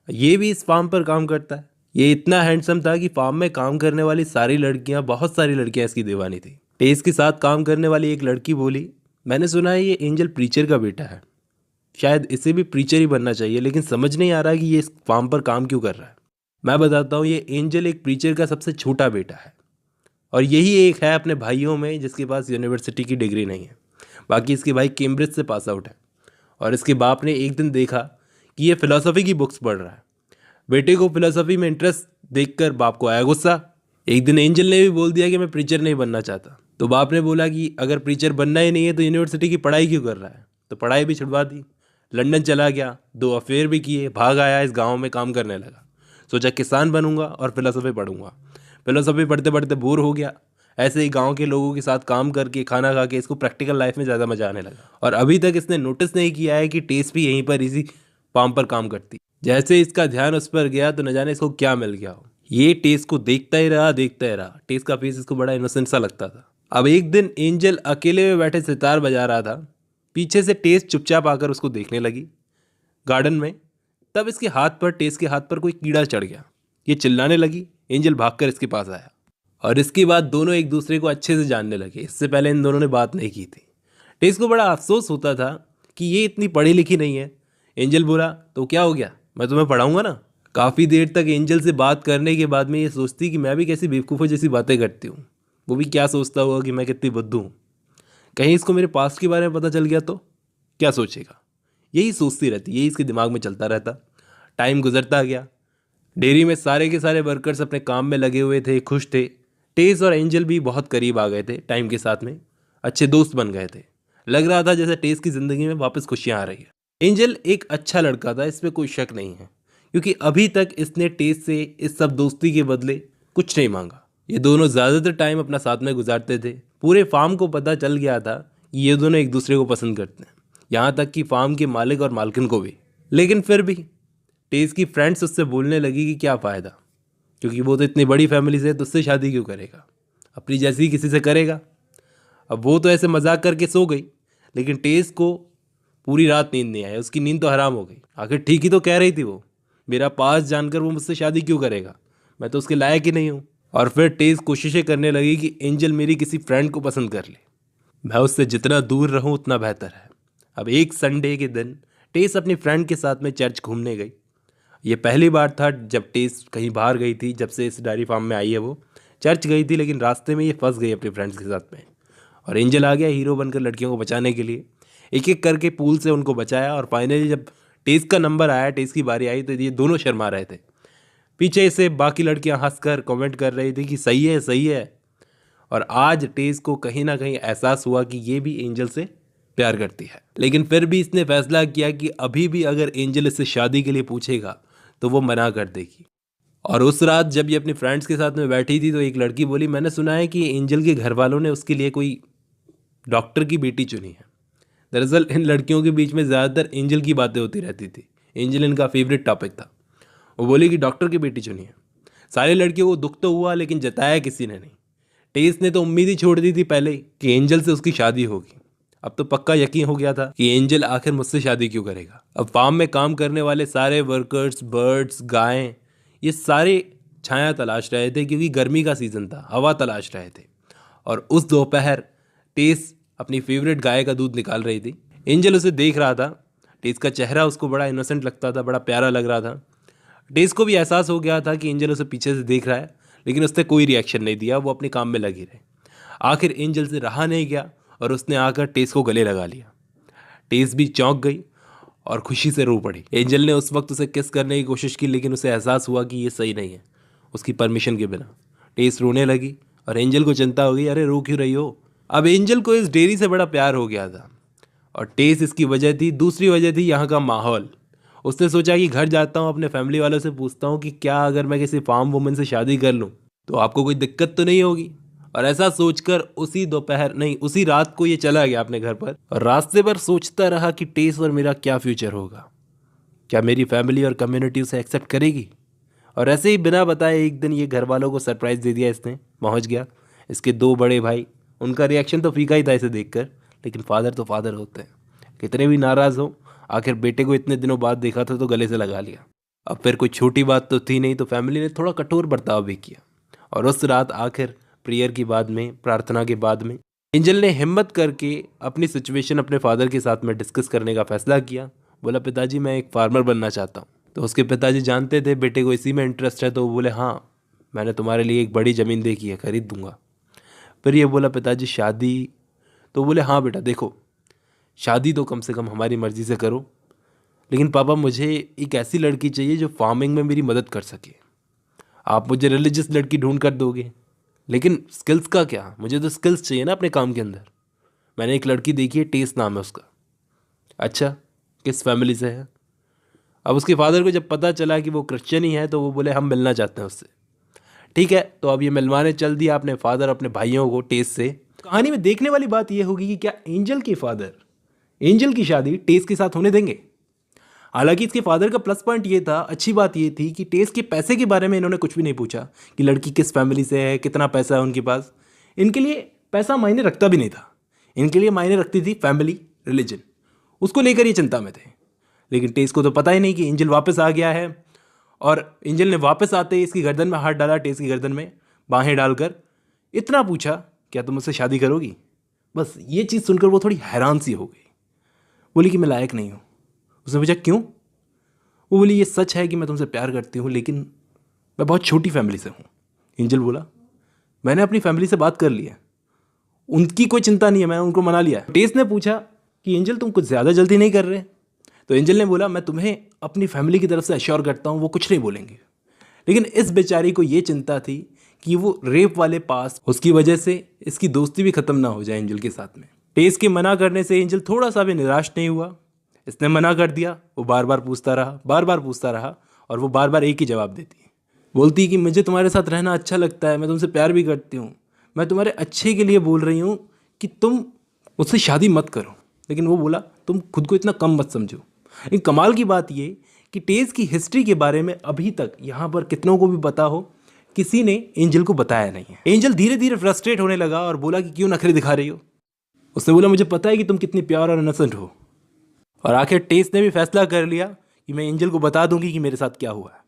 ये भी इस फार्म पर काम करता है। ये इतना हैंडसम था कि फार्म में काम करने वाली सारी लड़कियां, बहुत सारी लड़कियां इसकी दीवानी थी। टेस के साथ काम करने वाली एक लड़की बोली, मैंने सुना है ये एंजल प्रीचर का बेटा है, शायद इसे भी प्रीचर ही बनना चाहिए, लेकिन समझ नहीं आ रहा कि ये इस फार्म पर काम क्यों कर रहा है। मैं बताता हूँ, ये एंजल एक प्रीचर का सबसे छोटा बेटा है और यही एक है अपने भाइयों में जिसके पास यूनिवर्सिटी की डिग्री नहीं है। बाकी इसके भाई कैम्ब्रिज से पास आउट है। और इसके बाप ने एक दिन देखा कि ये फिलॉसफी की बुक्स पढ़ रहा है। बेटे को फिलॉसफी में इंटरेस्ट देखकर बाप को आया गुस्सा। एक दिन एंजल ने भी बोल दिया कि मैं प्रीचर नहीं बनना चाहता। तो बाप ने बोला कि अगर प्रीचर बनना ही नहीं है तो यूनिवर्सिटी की पढ़ाई क्यों कर रहा है। तो पढ़ाई भी छुड़वा दी। लंदन चला गया, 2 अफेयर भी किए, भाग आया, इस गांव में काम करने लगा। सोचा किसान बनूंगा और फिलॉसफी पढ़ूंगा। फिलॉसफी पढ़ते पढ़ते बोर हो गया। ऐसे ही गांव के लोगों के साथ काम करके, खाना खा के इसको प्रैक्टिकल लाइफ में ज़्यादा मजा आने लगा। और अभी तक इसने नोटिस नहीं किया है कि टेस भी यहीं पर इसी फार्म पर काम करती। जैसे इसका ध्यान उस पर गया तो न जाने इसको क्या मिल गया हो। ये टेस को देखता ही रहा। टेस का फेस इसको बड़ा इनोसेंट सा लगता था। अब एक दिन एंजल अकेले में बैठे सितार बजा रहा था। पीछे से टेस चुपचाप आकर उसको देखने लगी गार्डन में। तब टेस के हाथ पर कोई कीड़ा चढ़ गया। ये चिल्लाने लगी। एंजल भागकर इसके पास आया और इसके बाद दोनों एक दूसरे को अच्छे से जानने लगे। इससे पहले इन दोनों ने बात नहीं की थी। टेस को बड़ा अफसोस होता था कि ये इतनी पढ़ी लिखी नहीं है। एंजल बोला, तो क्या हो गया, मैं तुम्हें पढ़ाऊंगा ना। काफ़ी देर तक एंजल से बात करने के बाद में ये सोचती कि मैं भी कैसी बेवकूफ़ों जैसी बातें करती हूँ। वो भी क्या सोचता होगा कि मैं कितनी बुद्धू हूँ। कहीं इसको मेरे पास्ट के बारे में पता चल गया तो क्या सोचेगा। यही सोचती रहती, यही इसके दिमाग में चलता रहता। टाइम गुजरता गया। डेयरी में सारे के सारे वर्कर्स अपने काम में लगे हुए थे, खुश थे। टेस और एंजल भी बहुत करीब आ गए थे टाइम के साथ में, अच्छे दोस्त बन गए थे। लग रहा था जैसे टेस की ज़िंदगी में वापस खुशियाँ आ रही है। एंजल एक अच्छा लड़का था, इसमें कोई शक नहीं है, क्योंकि अभी तक इसने टेस से इस सब दोस्ती के बदले कुछ नहीं मांगा। ये दोनों ज़्यादातर टाइम अपना साथ में गुजारते थे। पूरे फार्म को पता चल गया था कि ये दोनों एक दूसरे को पसंद करते हैं, यहाँ तक कि फार्म के मालिक और मालकिन को भी। लेकिन फिर भी टेस की फ्रेंड्स उससे बोलने लगी कि क्या फ़ायदा, क्योंकि वो तो इतनी बड़ी फैमिली से है, तो उससे शादी क्यों करेगा, अपनी जैसी ही किसी से करेगा। अब वो तो ऐसे मजाक करके सो गई, लेकिन टेस को पूरी रात नींद नहीं आई, उसकी नींद तो हराम हो गई। आखिर ठीक ही तो कह रही थी वो, मेरा पास जानकर वो मुझसे शादी क्यों करेगा, मैं तो उसके लायक ही नहीं हूँ। और फिर टेस कोशिशें करने लगी कि एंजल मेरी किसी फ्रेंड को पसंद कर ले, मैं उससे जितना दूर रहूँ उतना बेहतर है। अब एक संडे के दिन टेस अपनी फ्रेंड के साथ में चर्च घूमने गई। ये पहली बार था जब टेस कहीं बाहर गई थी, जब से इस डायरी फार्म में आई है वो चर्च गई थी, लेकिन रास्ते में ये फंस गई अपने फ्रेंड्स के साथ में। और एंजल आ गया हीरो बनकर लड़कियों को बचाने के लिए, एक एक करके पूल से उनको बचाया। और फाइनली जब टेस का नंबर आया, टेस की बारी आई, तो ये दोनों शर्मा रहे थे। पीछे से बाकी लड़कियां हंसकर कमेंट कर रही थी कि सही है सही है। और आज टेस को कहीं ना कहीं एहसास हुआ कि ये भी एंजल से प्यार करती है, लेकिन फिर भी इसने फैसला किया कि अभी भी अगर एंजल इससे शादी के लिए पूछेगा तो वो मना कर देगी। और उस रात जब ये अपनी फ्रेंड्स के साथ में बैठी थी, तो एक लड़की बोली, मैंने सुना है कि एंजल के घर वालों ने उसके लिए कोई डॉक्टर की बेटी चुनी है। दरअसल इन लड़कियों के बीच में ज़्यादातर एंजल की बातें होती रहती थी, एंजल इनका फेवरेट टॉपिक था। वो बोली कि डॉक्टर की बेटी चुनी है। सारी लड़कियों को दुख तो हुआ, लेकिन जताया किसी ने नहीं। टेस ने तो उम्मीद ही छोड़ दी थी पहले ही कि एंजल से उसकी शादी होगी। अब तो पक्का यकीन हो गया था कि एंजल आखिर मुझसे शादी क्यों करेगा। अब फार्म में काम करने वाले सारे वर्कर्स, बर्ड्स, गायें, ये सारे छाया तलाश रहे थे, क्योंकि गर्मी का सीज़न था, हवा तलाश रहे थे। और उस दोपहर टेस अपनी फेवरेट गाय का दूध निकाल रही थी। एंजल उसे देख रहा था। टेस का चेहरा उसको बड़ा इनोसेंट लगता था, बड़ा प्यारा लग रहा था। टेस को भी एहसास हो गया था कि एंजल उसे पीछे से देख रहा है, लेकिन उसने कोई रिएक्शन नहीं दिया, वो अपने काम में लगी रहे। आखिर एंजल से रहा नहीं गया और उसने आकर टेस को गले लगा लिया। टेस भी चौंक गई और खुशी से रो पड़ी। एंजल ने उस वक्त उसे किस करने की कोशिश की, लेकिन उसे एहसास हुआ कि ये सही नहीं है, उसकी परमिशन के बिना। टेस रोने लगी और एंजल को चिंता हो गई, अरे रो क्यों रही हो। अब एंजल को इस डेयरी से बड़ा प्यार हो गया था, और टेस इसकी वजह थी। दूसरी वजह थी यहाँ का माहौल। उसने सोचा कि घर जाता हूँ, अपने फैमिली वालों से पूछता हूँ कि क्या अगर मैं किसी फार्म वुमन से शादी कर लूँ तो आपको कोई दिक्कत तो नहीं होगी। और ऐसा सोचकर उसी दोपहर नहीं, उसी रात को ये चला गया अपने घर पर, और रास्ते पर सोचता रहा कि टेस और मेरा क्या फ्यूचर होगा, क्या मेरी फैमिली और कम्युनिटी उसे एक्सेप्ट करेगी। और ऐसे ही बिना बताए एक दिन ये घर वालों को सरप्राइज़ दे दिया इसने। पहुँच गया इसके दो बड़े भाई, उनका रिएक्शन तो फीका ही था इसे देखकर, लेकिन फादर तो फादर होते हैं, कितने भी नाराज़ हो, आखिर बेटे को इतने दिनों बाद देखा था तो गले से लगा लिया। अब फिर कोई छोटी बात तो थी नहीं, तो फैमिली ने थोड़ा कठोर बर्ताव भी किया। और उस रात आखिर प्रेयर के बाद में, प्रार्थना के बाद में, एंजल ने हिम्मत करके अपनी सिचुएशन अपने फादर के साथ में डिस्कस करने का फैसला किया। बोला, पिताजी मैं एक फार्मर बनना चाहता हूँ। तो उसके पिताजी जानते थे बेटे को इसी में इंटरेस्ट है, तो वो बोले, हाँ मैंने तुम्हारे लिए एक बड़ी ज़मीन देखी है, खरीद दूंगा। फिर ये बोला, पिताजी शादी? तो बोले, हाँ बेटा देखो, शादी तो कम से कम हमारी मर्ज़ी से करो, लेकिन पापा मुझे एक ऐसी लड़की चाहिए जो फार्मिंग में मेरी मदद कर सके। आप मुझे रिलीजियस लड़की ढूंढ कर दोगे, लेकिन स्किल्स का क्या, मुझे तो स्किल्स चाहिए ना अपने काम के अंदर। मैंने एक लड़की देखी है, टेस नाम है उसका। अच्छा, किस फैमिली से है? अब उसके फादर को जब पता चला कि वो क्रिश्चियन ही है, तो वो बोले हम मिलना चाहते हैं उससे। ठीक है, तो अब ये मिलवाने चल दिया अपने फादर अपने भाइयों को टेस से। कहानी में देखने वाली बात यह होगी कि क्या एंजल के फादर एंजल की शादी टेस के साथ होने देंगे। हालांकि इसके फादर का प्लस पॉइंट ये था, अच्छी बात ये थी कि टेस के पैसे के बारे में इन्होंने कुछ भी नहीं पूछा कि लड़की किस फैमिली से है, कितना पैसा है उनके पास। इनके लिए पैसा मायने रखता भी नहीं था, इनके लिए मायने रखती थी फैमिली, रिलीजन। उसको लेकर ये चिंता में थे। लेकिन टेस को तो पता ही नहीं कि एंजल वापस आ गया है। और एंजल ने वापस आते ही इसकी गर्दन में हाथ डाला, टेस की गर्दन में बाहें डालकर इतना पूछा, क्या तुम मुझसे शादी करोगी? बस ये चीज़ सुनकर वो थोड़ी हैरान सी हो गई। बोली कि मैं लायक नहीं हूँ। उसने पूछा क्यों? वो बोली ये सच है कि मैं तुमसे प्यार करती हूँ, लेकिन मैं बहुत छोटी फैमिली से हूँ। एंजल बोला, मैंने अपनी फैमिली से बात कर ली है, उनकी कोई चिंता नहीं है, मैंने उनको मना लिया है। टेस ने पूछा कि एंजल तुम कुछ ज़्यादा जल्दी नहीं कर रहे? तो एंजल ने बोला, मैं तुम्हें अपनी फैमिली की तरफ से अश्योर करता हूँ वो कुछ नहीं बोलेंगे। लेकिन इस बेचारी को ये चिंता थी कि वो रेप वाले पास उसकी वजह से इसकी दोस्ती भी ख़त्म ना हो जाए एंजल के साथ में। टेस के मना करने से एंजल थोड़ा सा भी निराश नहीं हुआ। इसने मना कर दिया, वो बार बार पूछता रहा और वो बार बार एक ही जवाब देती है। बोलती कि मुझे तुम्हारे साथ रहना अच्छा लगता है, मैं तुमसे प्यार भी करती हूँ, मैं तुम्हारे अच्छे के लिए बोल रही हूँ कि तुम मुझसे शादी मत करो। लेकिन वो बोला तुम खुद को इतना कम मत समझो। लेकिन कमाल की बात ये कि टेस की हिस्ट्री के बारे में अभी तक यहाँ पर कितनों को भी पता हो, किसी ने एंजल को बताया नहीं है। एंजल धीरे धीरे फ्रस्ट्रेट होने लगा और बोला कि क्यों नखरे दिखा रही हो। उसने बोला मुझे पता है कि तुम कितनी प्यार और इनोसेंट हो। और आखिर टेस ने भी फैसला कर लिया कि मैं एंजल को बता दूंगी कि मेरे साथ क्या हुआ है।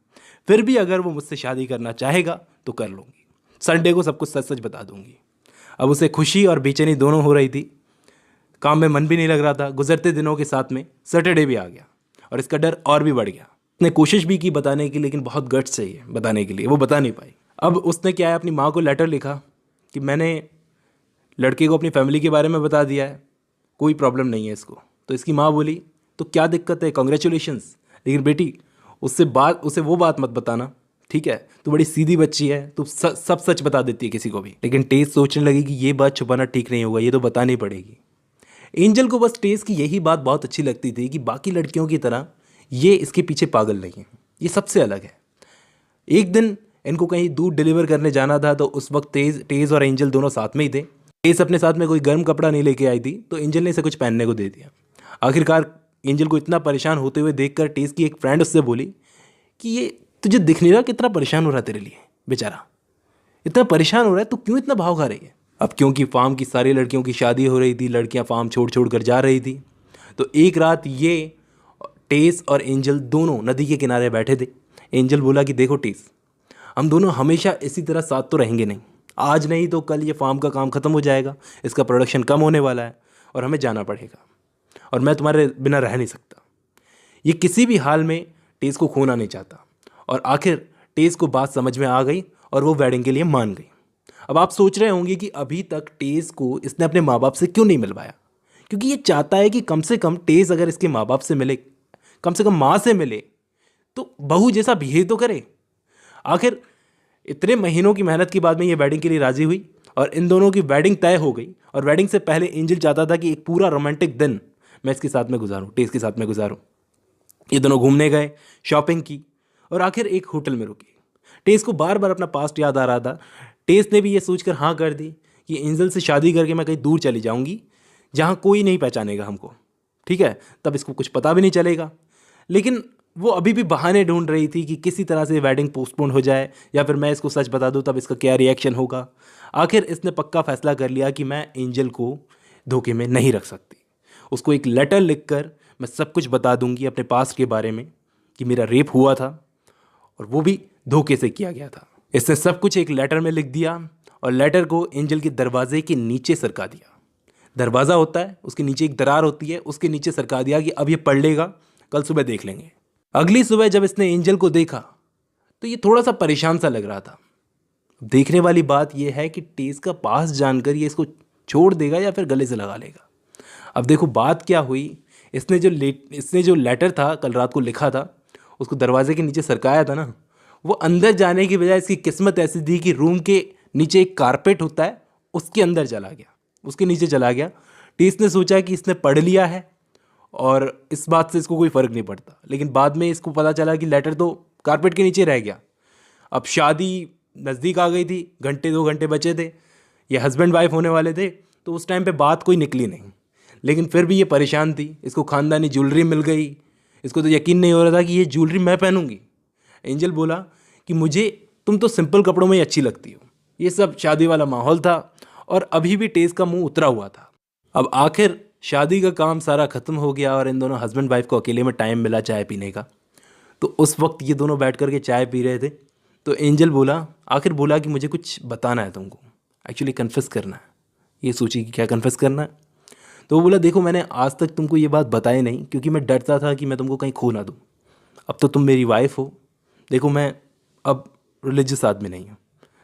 फिर भी अगर वो मुझसे शादी करना चाहेगा तो कर लूँगी, संडे को सब कुछ सच सच बता दूंगी। अब उसे खुशी और बेचैनी दोनों हो रही थी, काम में मन भी नहीं लग रहा था। गुजरते दिनों के साथ में सैटरडे भी आ गया और इसका डर और भी बढ़ गया। उसने कोशिश भी की बताने की, लेकिन बहुत गट्स चाहिए बताने के लिए, वो बता नहीं पाई। अब उसने क्या है, अपनी माँ को लेटर लिखा कि मैंने लड़के को अपनी फैमिली के बारे में बता दिया है, कोई प्रॉब्लम नहीं है इसको। तो इसकी माँ बोली तो क्या दिक्कत है, कॉन्ग्रेचुलेशंस, लेकिन बेटी उसे वो बात मत बताना, ठीक है, तू बड़ी सीधी बच्ची है, तू सब सच बता देती है किसी को भी। लेकिन टेस सोचने लगी कि ये बात छुपाना ठीक नहीं होगा, ये तो बतानी पड़ेगी। एंजल को बस टेस की यही बात बहुत अच्छी लगती थी कि बाकी लड़कियों की तरह ये इसके पीछे पागल नहीं है, ये सबसे अलग है। एक दिन इनको कहीं दूध डिलीवर करने जाना था, तो उस वक्त टेस और एंजल दोनों साथ में ही थे। टेस अपने साथ में कोई गर्म कपड़ा नहीं लेके आई थी, तो एंजल ने इसे कुछ पहनने को दे दिया। आखिरकार एंजल को इतना परेशान होते हुए देखकर टेस की एक फ्रेंड उससे बोली कि ये तुझे दिख नहीं रहा कितना परेशान हो रहा है तेरे लिए, बेचारा इतना परेशान हो रहा है, तू क्यों इतना भाव खा रही है। अब क्योंकि फार्म की सारी लड़कियों की शादी हो रही थी, लड़कियां फार्म छोड़ छोड़ कर जा रही थी, तो एक रात ये टेस और एंजल दोनों नदी के किनारे बैठे थे। एंजल बोला कि देखो टेस, हम दोनों हमेशा इसी तरह साथ तो रहेंगे नहीं, आज नहीं तो कल ये फार्म का काम ख़त्म हो जाएगा, इसका प्रोडक्शन कम होने वाला है और हमें जाना पड़ेगा, और मैं तुम्हारे बिना रह नहीं सकता। ये किसी भी हाल में टेस को खोना नहीं चाहता। और आखिर टेस को बात समझ में आ गई और वो वेडिंग के लिए मान गई। अब आप सोच रहे होंगे कि अभी तक टेस को इसने अपने माँ बाप से क्यों नहीं मिलवाया, क्योंकि ये चाहता है कि कम से कम टेस अगर इसके माँ बाप से मिले, कम से कम माँ से मिले, तो बहू जैसा बिहेव तो करे। आखिर इतने महीनों की मेहनत के बाद में ये वेडिंग के लिए राज़ी हुई और इन दोनों की वेडिंग तय हो गई। और वेडिंग से पहले एंजल चाहता था कि एक पूरा रोमांटिक दिन मैं इसके साथ में गुजारूँ, टेस के साथ में गुजारूँ। ये दोनों घूमने गए, शॉपिंग की और आखिर एक होटल में रुके। टेस को बार बार अपना पास्ट याद आ रहा था। टेस ने भी ये सोचकर हाँ कर दी कि एंजल से शादी करके मैं कहीं दूर चली जाऊंगी जहाँ कोई नहीं पहचानेगा हमको, ठीक है, तब इसको कुछ पता भी नहीं चलेगा। लेकिन वो अभी भी बहाने ढूंढ रही थी कि किसी तरह से वेडिंग पोस्टपोन हो जाए या फिर मैं इसको सच बता दूं तब इसका क्या रिएक्शन होगा। आखिर इसने पक्का फैसला कर लिया कि मैं एंजल को धोखे में नहीं रख सकती। उसको एक लेटर लिखकर मैं सब कुछ बता दूंगी अपने पास्ट के बारे में कि मेरा रेप हुआ था और वो भी धोखे से किया गया था। इसने सब कुछ एक लेटर में लिख दिया और लेटर को एंजल के दरवाजे के नीचे सरका दिया। दरवाज़ा होता है, उसके नीचे एक दरार होती है, उसके नीचे सरका दिया कि अब ये पढ़ लेगा, कल सुबह देख लेंगे। अगली सुबह जब इसने एंजल को देखा तो ये थोड़ा सा परेशान सा लग रहा था। देखने वाली बात यह है कि टेस का पास जानकर ये इसको छोड़ देगा या फिर गले से लगा लेगा। अब देखो बात क्या हुई, इसने जो लेटर था कल रात को लिखा था, उसको दरवाजे के नीचे सरकाया था ना, वो अंदर जाने की बजाय इसकी किस्मत ऐसी थी कि रूम के नीचे एक कारपेट होता है, उसके अंदर चला गया, उसके नीचे चला गया। टेस ने सोचा कि इसने पढ़ लिया है और इस बात से इसको कोई फ़र्क नहीं पड़ता, लेकिन बाद में इसको पता चला कि लेटर तो कारपेट के नीचे रह गया। अब शादी नज़दीक आ गई थी, घंटे 2 घंटे बचे थे, ये हस्बैंड वाइफ होने वाले थे, तो उस टाइम पे बात कोई निकली नहीं। लेकिन फिर भी ये परेशान थी, इसको ख़ानदानी ज्वेलरी मिल गई, इसको तो यकीन नहीं हो रहा था कि ये ज्वेलरी मैं पहनूंगी। एंजल बोला कि तुम तो सिंपल कपड़ों में ही अच्छी लगती हो। ये सब शादी वाला माहौल था और अभी भी टेस का मुंह उतरा हुआ था। अब आखिर शादी का काम सारा ख़त्म हो गया और इन दोनों हस्बैंड वाइफ को अकेले में टाइम मिला चाय पीने का। तो उस वक्त ये दोनों बैठ कर के चाय पी रहे थे, तो एंजल बोला कि मुझे कुछ बताना है तुमको, एक्चुअली कन्फेस करना है। ये सोची कि क्या कन्फेस करना है, तो वो बोला देखो मैंने आज तक तुमको ये बात बताई नहीं क्योंकि मैं डरता था कि मैं तुमको कहीं खो ना दूँ। अब तो तुम मेरी वाइफ हो। देखो मैं अब रिलीजियस आदमी नहीं हूँ,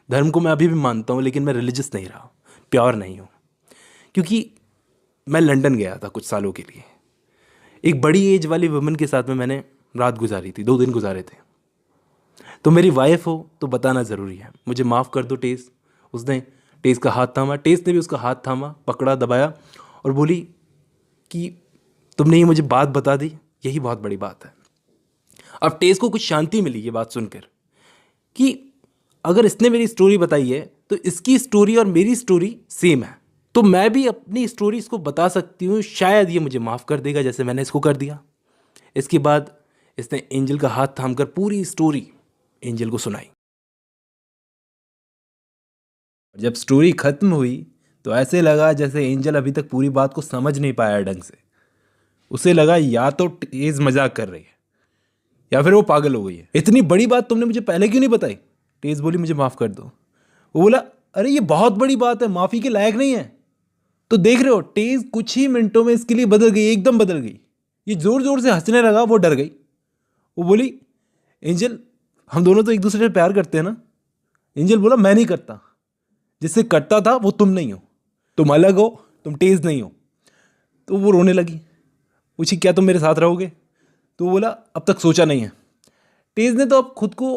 धर्म को मैं अभी भी मानता हूँ, लेकिन मैं रिलीजियस नहीं रहा, प्योर नहीं हूँ, क्योंकि मैं लंदन गया था कुछ सालों के लिए। एक बड़ी एज वाली वुमन के साथ में मैंने रात गुजारी थी, 2 दिन गुजारे थे। तुम मेरी वाइफ हो तो बताना ज़रूरी है, मुझे माफ़ कर दो टेस। उसने टेस का हाथ थामा, टेस ने भी उसका हाथ थामा, पकड़ा, दबाया और बोली कि तुमने ये मुझे बात बता दी, यही बहुत बड़ी बात है। अब टेस को कुछ शांति मिली ये बात सुनकर कि अगर इसने मेरी स्टोरी बताई है तो इसकी स्टोरी और मेरी स्टोरी सेम है, तो मैं भी अपनी स्टोरी इसको बता सकती हूँ, शायद ये मुझे माफ़ कर देगा जैसे मैंने इसको कर दिया। इसके बाद इसने एंजल का हाथ थामकर पूरी स्टोरी एंजल को सुनाई। जब स्टोरी खत्म हुई तो ऐसे लगा जैसे एंजल अभी तक पूरी बात को समझ नहीं पाया ढंग से। उसे लगा या तो टेज मजाक कर रही है या फिर वो पागल हो गई है। इतनी बड़ी बात तुमने मुझे पहले क्यों नहीं बताई? टेज बोली मुझे माफ़ कर दो। वो बोला अरे ये बहुत बड़ी बात है, माफ़ी के लायक नहीं है। तो देख रहे हो टेज कुछ ही मिनटों में इसके लिए बदल गई, एकदम बदल गई। ये ज़ोर ज़ोर से हंसने लगा, वो डर गई। वो बोली एंजल हम दोनों तो एक दूसरे से प्यार करते हैं ना? एंजल बोला मैं नहीं करता, जिससे करता था वो तुम नहीं हो, तुम अलग हो, तुम टेज नहीं हो। तो वो रोने लगी, पूछी क्या तुम मेरे साथ रहोगे? तो वो बोला अब तक सोचा नहीं है। टेज ने तो अब खुद को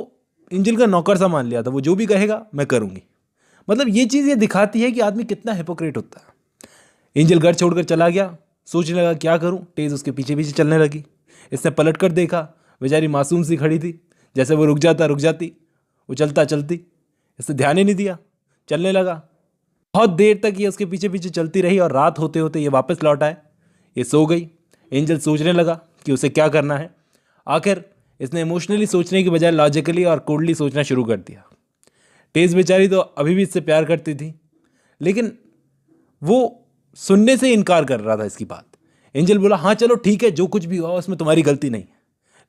एंजल का नौकर सा मान लिया था, वो जो भी कहेगा मैं करूँगी। मतलब ये चीज़ ये दिखाती है कि आदमी कितना हिपोक्रेट होता है। एंजल घर छोड़कर चला गया, सोचने लगा क्या करूँ। टेज उसके पीछे पीछे चलने लगी। इसने पलट कर देखा, बेचारी मासूम सी खड़ी थी, जैसे वो रुक जाता रुक जाती, वो चलता चलती। इसने ध्यान ही नहीं दिया, चलने लगा। बहुत देर तक ये उसके पीछे पीछे चलती रही और रात होते होते ये वापस लौट आए। ये सो गई। एंजल सोचने लगा कि उसे क्या करना है। आखिर इसने इमोशनली सोचने की बजाय लॉजिकली और कोल्डली सोचना शुरू कर दिया। टेज बेचारी तो अभी भी इससे प्यार करती थी, लेकिन वो सुनने से इनकार कर रहा था इसकी बात। एंजल बोला हाँ चलो ठीक है, जो कुछ भी हुआ उसमें तुम्हारी गलती नहीं है,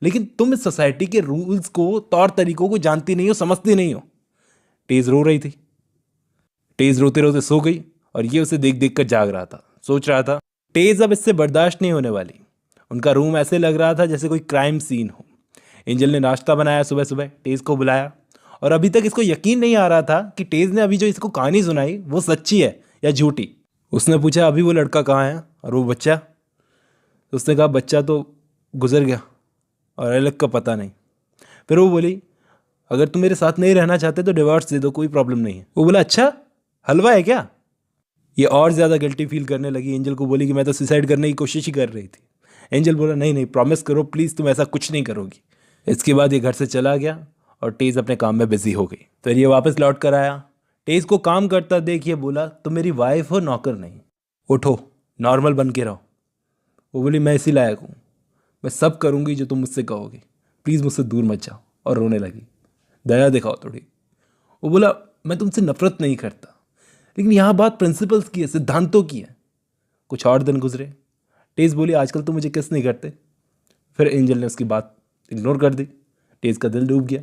लेकिन तुम इस सोसाइटी के रूल्स को, तौर तरीकों को जानती नहीं हो, समझती नहीं हो। टेज रो रही थी। टेज रोते रोते सो गई और ये उसे देख देख कर जाग रहा था, सोच रहा था टेज अब इससे बर्दाश्त नहीं होने वाली। उनका रूम ऐसे लग रहा था जैसे कोई क्राइम सीन हो। एंजल ने नाश्ता बनाया, सुबह सुबह टेज को बुलाया और अभी तक इसको यकीन नहीं आ रहा था कि टेज ने अभी जो इसको कहानी सुनाई वो सच्ची है या झूठी। उसने पूछा अभी वो लड़का कहाँ है और वो बच्चा? तो उसने कहा बच्चा तो गुजर गया और अलग का पता नहीं। फिर वो बोली अगर तुम मेरे साथ नहीं रहना चाहते तो डिवोर्स दे दो, कोई प्रॉब्लम नहीं है। वो बोला अच्छा हलवा है क्या? ये और ज़्यादा गिल्टी फील करने लगी। एंजल को बोली कि मैं तो सुसाइड करने की कोशिश ही कर रही थी। एंजल बोला नहीं नहीं प्रॉमिस करो प्लीज़, तुम ऐसा कुछ नहीं करोगी। इसके बाद ये घर से चला गया और टेज अपने काम में बिजी हो गई। फिर ये वापस लौट कर आया। टेज को काम करता देखिए बोला तुम मेरी वाइफ हो, नौकर नहीं। उठो, नॉर्मल बन के रहो। वो बोली मैं इसी लायक हूँ, मैं सब करूँगी जो तुम मुझसे कहोगे, प्लीज़ मुझसे दूर मत जाओ। और रोने लगी। दया दिखाओ थोड़ी। वो बोला मैं तुमसे नफरत नहीं करता, लेकिन यहाँ बात प्रिंसिपल्स की है, सिद्धांतों की है। कुछ और दिन गुजरे। टेज बोली आजकल तो मुझे किस नहीं करते। फिर एंजल ने उसकी बात इग्नोर कर दी। टेज का दिल डूब गया।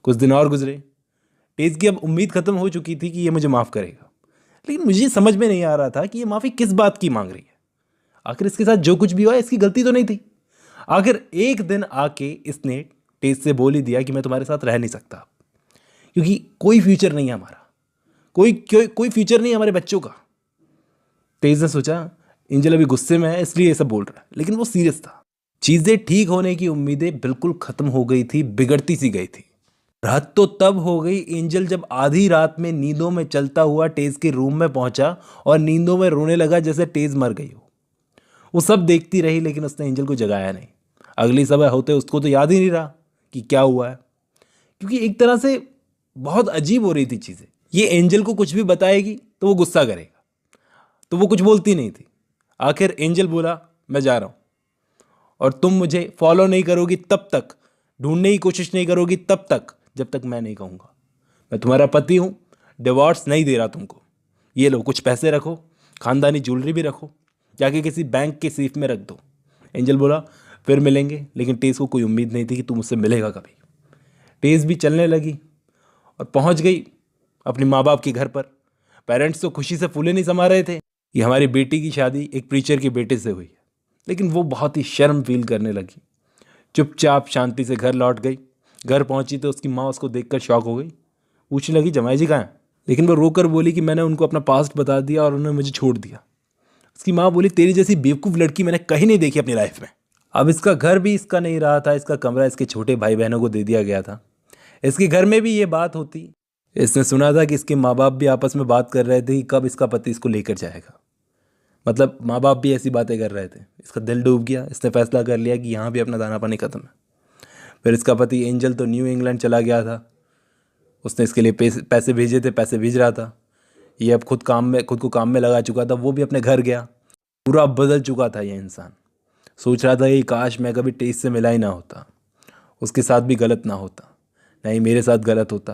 कुछ दिन और गुजरे। टेज की अब उम्मीद खत्म हो चुकी थी कि ये मुझे माफ़ करेगा, लेकिन मुझे समझ में नहीं आ रहा था कि ये माफ़ी किस बात की मांग रही है। आखिर इसके साथ जो कुछ भी हुआ इसकी गलती तो नहीं थी। आखिर एक दिन आके इसने टेज से बोल ही दिया कि मैं तुम्हारे साथ रह नहीं सकता, क्योंकि कोई फ्यूचर नहीं है हमारा, कोई फ्यूचर नहीं है हमारे बच्चों का। तेज ने सोचा एंजल अभी गुस्से में है इसलिए ये सब बोल रहा है, लेकिन वो सीरियस था। चीज़ें ठीक होने की उम्मीदें बिल्कुल ख़त्म हो गई थी, बिगड़ती सी गई थी। रात तो तब हो गई एंजल जब आधी रात में नींदों में चलता हुआ टेज के रूम में पहुंचा और नींदों में रोने लगा जैसे टेज मर गई हो। वो सब देखती रही लेकिन उसने एंजल को जगाया नहीं। अगली सुबह होते उसको तो याद ही नहीं रहा कि क्या हुआ है, क्योंकि एक तरह से बहुत अजीब हो रही थी चीज़ें। ये एंजल को कुछ भी बताएगी तो वो गुस्सा करेगा, तो वो कुछ बोलती नहीं थी। आखिर एंजल बोला मैं जा रहा हूँ और तुम मुझे फॉलो नहीं करोगी तब तक, ढूंढने की कोशिश नहीं करोगी तब तक, जब तक मैं नहीं कहूँगा। मैं तुम्हारा पति हूँ, डिवोर्स नहीं दे रहा तुमको। ये लो कुछ पैसे रखो, खानदानी ज्वेलरी भी रखो, जाके किसी बैंक के सेफ में रख दो। एंजल बोला फिर मिलेंगे, लेकिन टेस को कोई उम्मीद नहीं थी कि तुम मुझसे मिलेगा कभी। टेस भी चलने लगी और पहुंच गई अपने माँ बाप के घर पर। पेरेंट्स तो खुशी से फूले नहीं समा रहे थे कि हमारी बेटी की शादी एक प्रीचर के बेटे से हुई है, लेकिन वो बहुत ही शर्म फील करने लगी। चुपचाप शांति से घर लौट गई। घर पहुंची तो उसकी माँ उसको देखकर शॉक हो गई। पूछने लगी जमाई जी कहाँ हैं? लेकिन वो रोकर बोली कि मैंने उनको अपना पास्ट बता दिया और उन्होंने मुझे छोड़ दिया। उसकी माँ बोली तेरी जैसी बेवकूफ़ लड़की मैंने कहीं नहीं देखी अपनी लाइफ में। अब इसका घर भी इसका नहीं रहा था, इसका कमरा इसके छोटे भाई बहनों को दे दिया गया था। इसके घर में भी ये बात होती। इसने सुना था कि इसके माँ बाप भी आपस में बात कर रहे थे कि कब इसका पति इसको लेकर जाएगा। मतलब माँ बाप भी ऐसी बातें कर रहे थे। इसका दिल डूब गया। इसने फैसला कर लिया कि यहाँ भी अपना दाना पानी ख़त्म है। फिर इसका पति एंजल तो न्यू इंग्लैंड चला गया था। उसने इसके लिए पैसे भेजे थे, पैसे भेज रहा था। ये अब खुद को काम में लगा चुका था। वो भी अपने घर गया। पूरा बदल चुका था ये इंसान। सोच रहा था कि काश मैं कभी टेस्ट से मिला ही ना होता, उसके साथ भी गलत ना होता, नहीं मेरे साथ गलत होता।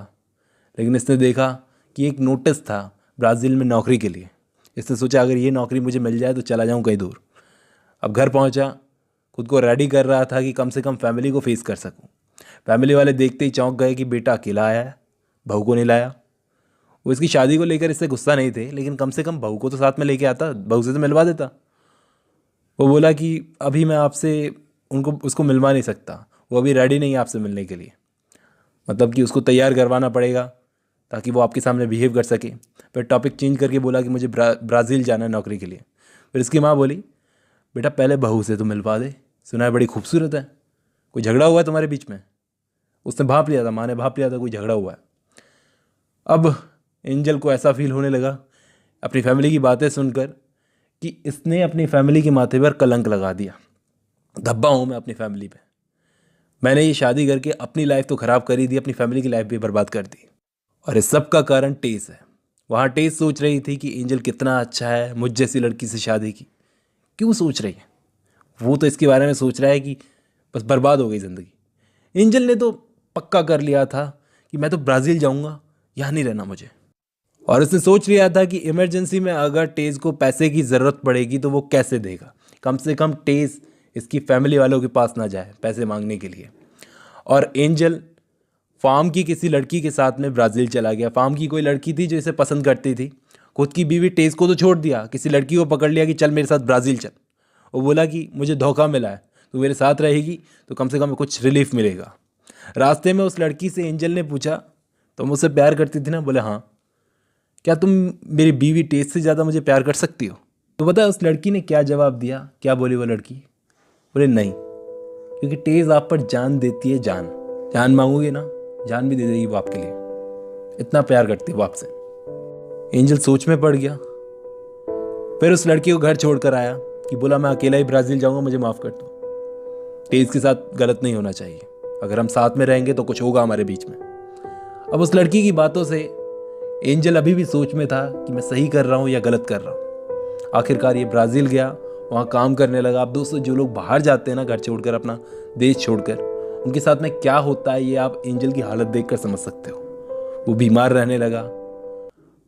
लेकिन इसने देखा कि एक नोटिस था ब्राज़ील में नौकरी के लिए। इसने सोचा अगर ये नौकरी मुझे मिल जाए तो चला जाऊँ कहीं दूर। अब घर पहुँचा, खुद को रेडी कर रहा था कि कम से कम फैमिली को फेस कर सकूँ। फैमिली वाले देखते ही चौंक गए कि बेटा अकेला आया है, बहू को नहीं लाया। वो इसकी शादी को लेकर इससे गुस्सा नहीं थे, लेकिन कम से कम बहू को तो साथ में लेके आता, बहू से तो मिलवा देता। वो बोला कि अभी मैं आपसे उसको मिलवा नहीं सकता, वो अभी रेडी नहीं है आपसे मिलने के लिए। मतलब कि उसको तैयार करवाना पड़ेगा ताकि वो आपके सामने बिहेव कर सके। फिर टॉपिक चेंज करके बोला कि मुझे ब्राज़ील जाना है नौकरी के लिए। फिर इसकी माँ बोली बेटा पहले बहू से तो मिलवा दे, सुना है बड़ी खूबसूरत है, कोई झगड़ा हुआ है तुम्हारे बीच में? उसने भाप लिया था, माँ ने भाप लिया था कोई झगड़ा हुआ है। अब एंजल को ऐसा फील होने लगा अपनी फैमिली की बातें सुनकर कि इसने अपनी फैमिली के माथे पर कलंक लगा दिया। धब्बा हूँ मैं अपनी फैमिली पे। मैंने ये शादी करके अपनी लाइफ तो ख़राब कर ही दी, अपनी फैमिली की लाइफ भी बर्बाद कर दी। और इस सब का कारण टेस है। वहाँ टेस सोच रही थी कि एंजल कितना अच्छा है, मुझ जैसी लड़की से शादी की। क्यों सोच रही है? वो तो इसके बारे में सोच रहा है कि बस बर्बाद हो गई ज़िंदगी। एंजल ने तो पक्का कर लिया था कि मैं तो ब्राज़ील जाऊँगा, यहाँ नहीं रहना मुझे। और उसने सोच लिया था कि इमरजेंसी में अगर टेस को पैसे की ज़रूरत पड़ेगी तो वो कैसे देगा। कम से कम टेस इसकी फैमिली वालों के पास ना जाए पैसे मांगने के लिए। और एंजल फार्म की किसी लड़की के साथ में ब्राज़ील चला गया। फार्म की कोई लड़की थी जो इसे पसंद करती थी। खुद की बीवी टेस को तो छोड़ दिया, किसी लड़की को पकड़ लिया कि चल मेरे साथ ब्राज़ील चल। वो बोला कि मुझे धोखा मिला है, तो मेरे साथ रहेगी तो कम से कम कुछ रिलीफ मिलेगा। रास्ते में उस लड़की से एंजल ने पूछा तुम मुझसे प्यार करती थी ना? बोले हाँ। क्या तुम मेरी बीवी टेस से ज़्यादा मुझे प्यार कर सकती हो? तो पता है उस लड़की ने क्या जवाब दिया? क्या बोली वो लड़की? बोले नहीं, क्योंकि टेस आप पर जान देती है। जान मांगोगे ना, जान भी दे देगी वो आपके लिए, इतना प्यार करती है वो आपसे। एंजल सोच में पड़ गया। फिर उस लड़की को घर छोड़कर आया कि बोला मैं अकेला ही ब्राज़ील जाऊंगा, मुझे माफ़ कर दो। टेस के साथ गलत नहीं होना चाहिए, अगर हम साथ में रहेंगे तो कुछ होगा हमारे बीच में। अब उस लड़की की बातों से एंजल अभी भी सोच में था कि मैं सही कर रहा हूँ या गलत कर रहा हूँ। आखिरकार ये ब्राज़ील गया, वहाँ काम करने लगा। अब दोस्तों जो लोग बाहर जाते हैं ना, घर छोड़कर, अपना देश छोड़कर, उनके साथ में क्या होता है ये आप एंजल की हालत देखकर समझ सकते हो। वो बीमार रहने लगा,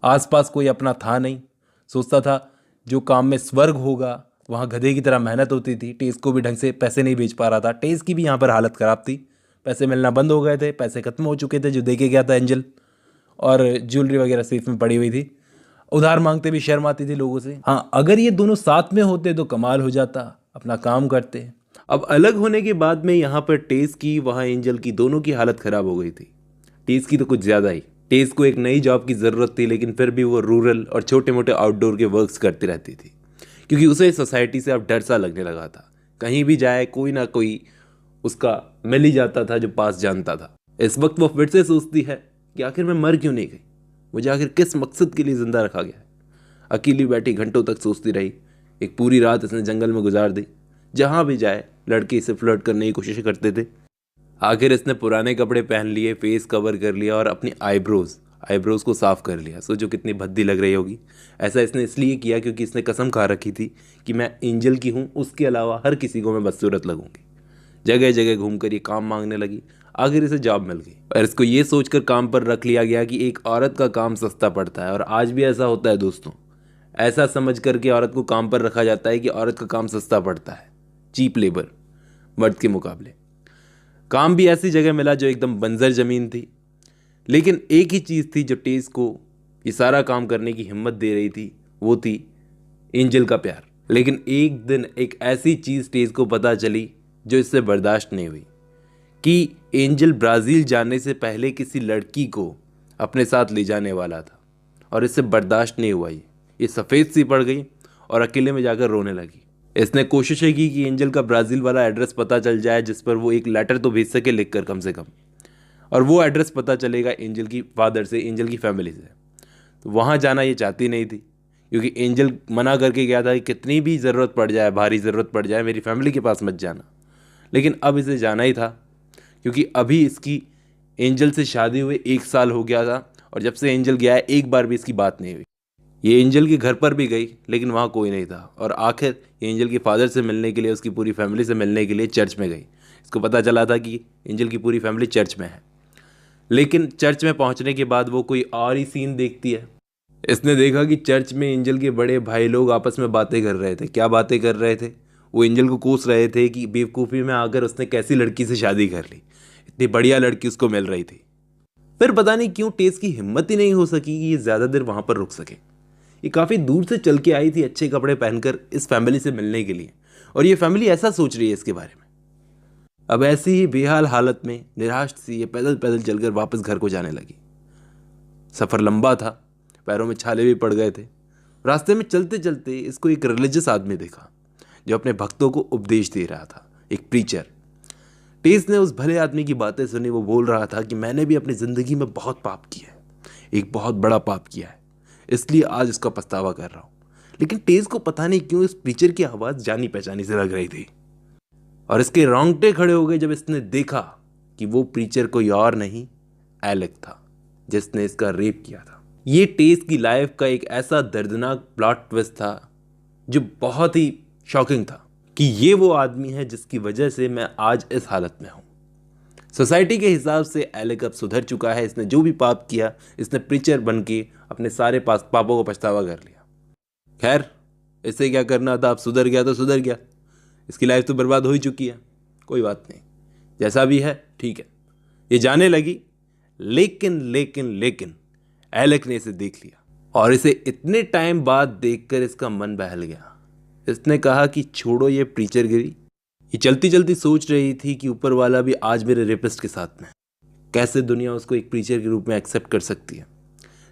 आसपास कोई अपना था नहीं। सोचता था जो काम में स्वर्ग होगा वहाँ गधे की तरह मेहनत होती थी। टेस को भी ढंग से पैसे नहीं भेज पा रहा था। टेस की भी यहाँ पर हालत ख़राब थी, पैसे मिलना बंद हो गए थे, पैसे ख़त्म हो चुके थे जो दे के गया था एंजल। और ज्वेलरी वगैरह सेफ में पड़ी हुई थी। उधार मांगते भी शर्म आती थी लोगों से। हाँ, अगर ये दोनों साथ में होते तो कमाल हो जाता, अपना काम करते। अब अलग होने के बाद में यहाँ पर टेस की, वहाँ एंजल की, दोनों की हालत ख़राब हो गई थी। टेस की तो कुछ ज़्यादा ही। टेस को एक नई जॉब की ज़रूरत थी, लेकिन फिर भी वो रूरल और छोटे मोटे आउटडोर के वर्क्स करती रहती थी, क्योंकि उसे सोसाइटी से अब डर सा लगने लगा था। कहीं भी जाए कोई ना कोई उसका मिल ही जाता था जो पास जानता था। इस वक्त वो फिर से सोचती है कि आखिर मैं मर क्यों नहीं गई, मुझे आखिर किस मकसद के लिए ज़िंदा रखा गया है। अकेली बैठी घंटों तक सोचती रही। एक पूरी रात इसने जंगल में गुजार दी। जहाँ भी जाए लड़के इसे फ्लर्ट करने की कोशिश करते थे। आखिर इसने पुराने कपड़े पहन लिए, फेस कवर कर लिया और अपनी आईब्रोज को साफ़ कर लिया। सोचो कितनी भद्दी लग रही होगी। ऐसा इसने इसलिए किया क्योंकि इसने कसम खा रखी थी कि मैं एंजल की हूँ, उसके अलावा हर किसी को मैं बदसूरत लगूंगी। जगह जगह घूमकर ये काम मांगने लगी। आखिर इसे जॉब मिल गई और इसको ये सोचकर काम पर रख लिया गया कि एक औरत का काम सस्ता पड़ता है। और आज भी ऐसा होता है दोस्तों, ऐसा समझ करके औरत को काम पर रखा जाता है कि औरत का काम सस्ता पड़ता है, चीप लेबर मर्द के मुकाबले। काम भी ऐसी जगह मिला जो एकदम बंजर ज़मीन थी, लेकिन एक ही चीज़ थी जो टेस को ये सारा काम करने की हिम्मत दे रही थी, वो थी एंजल का प्यार। लेकिन एक दिन एक ऐसी चीज़ टेस को पता चली जो इससे बर्दाश्त नहीं हुई कि एंजल ब्राज़ील जाने से पहले किसी लड़की को अपने साथ ले जाने वाला था। और इससे बर्दाश्त नहीं हुआ। ये सफ़ेद सी पड़ गई और अकेले में जाकर रोने लगी। इसने कोशिशें की कि एंजल का ब्राज़ील वाला एड्रेस पता चल जाए, जिस पर वो एक लेटर तो भेज सके लिख कर कम से कम। और वो एड्रेस पता चलेगा एंजल की फादर से, एंजल की फैमिली से। तो वहाँ जाना ये चाहती नहीं थी, क्योंकि एंजल मना करके गया था कि कितनी भी ज़रूरत पड़ जाए, भारी ज़रूरत पड़ जाए, मेरी फैमिली के पास मत जाना। लेकिन अब इसे जाना ही था, क्योंकि अभी इसकी एंजल से शादी हुए 1 साल हो गया था, और जब से एंजल गया है एक बार भी इसकी बात नहीं हुई। ये एंजल के घर पर भी गई, लेकिन वहाँ कोई नहीं था, और आखिर ये एंजल के फादर से मिलने के लिए, उसकी पूरी फैमिली से मिलने के लिए चर्च में गई। इसको पता चला था कि एंजल की पूरी फैमिली चर्च में है, लेकिन चर्च में पहुंचने के बाद वो कोई और ही सीन देखती है। इसने देखा कि चर्च में एंजल के बड़े भाई लोग आपस में बातें कर रहे थे। क्या बातें कर रहे थे? वो एंजल को कोस रहे थे कि बेवकूफ़ी में आकर उसने कैसी लड़की से शादी कर ली, इतनी बढ़िया लड़की उसको मिल रही थी। फिर पता नहीं क्यों टेस की हिम्मत ही नहीं हो सकी कि ये ज़्यादा देर वहाँ पर रुक सके। ये काफ़ी दूर से चल के आई थी अच्छे कपड़े पहनकर इस फैमिली से मिलने के लिए, और ये फैमिली ऐसा सोच रही है इसके बारे में। अब ऐसी ही बेहाल हालत में निराश सी ये पैदल पैदल चलकर वापस घर को जाने लगी। सफ़र लंबा था, पैरों में छाले भी पड़ गए थे। रास्ते में चलते चलते इसको एक रिलीजियस आदमी देखा जो अपने भक्तों को उपदेश दे रहा था, एक प्रीचर। टेस ने उस भले आदमी की बातें सुनी। वो बोल रहा था कि मैंने भी अपनी ज़िंदगी में बहुत पाप किया है, एक बहुत बड़ा पाप किया है, इसलिए आज इसका पछतावा कर रहा हूँ। लेकिन टेस को पता नहीं क्यों इस प्रीचर की आवाज़ जानी पहचानी से लग रही थी, और इसके रोंगटे खड़े हो गए जब इसने देखा कि वो प्रीचर कोई और नहीं, एलेक था, जिसने इसका रेप किया था। ये टेस की लाइफ का एक ऐसा दर्दनाक प्लॉट ट्विस्ट था जो बहुत ही शॉकिंग था कि ये वो आदमी है जिसकी वजह से मैं आज इस हालत में हूँ। सोसाइटी के हिसाब से एलेक अब सुधर चुका है। इसने जो भी पाप किया, इसने प्रीचर बन के अपने सारे पापों को पछतावा कर लिया। खैर, इससे क्या करना था, अब सुधर गया तो सुधर गया, इसकी लाइफ तो बर्बाद हो ही चुकी है, कोई बात नहीं, जैसा भी है ठीक है, ये जाने लगी। लेकिन लेकिन लेकिन एलेक ने इसे देख लिया, और इसे इतने टाइम बाद देखकर इसका मन बहल गया। इसने कहा कि छोड़ो ये प्रीचरगिरी। ये चलती चलती सोच रही थी कि ऊपर वाला भी आज मेरे रेपिस्ट के साथ में, कैसे दुनिया उसको एक प्रीचर के रूप में एक्सेप्ट कर सकती है।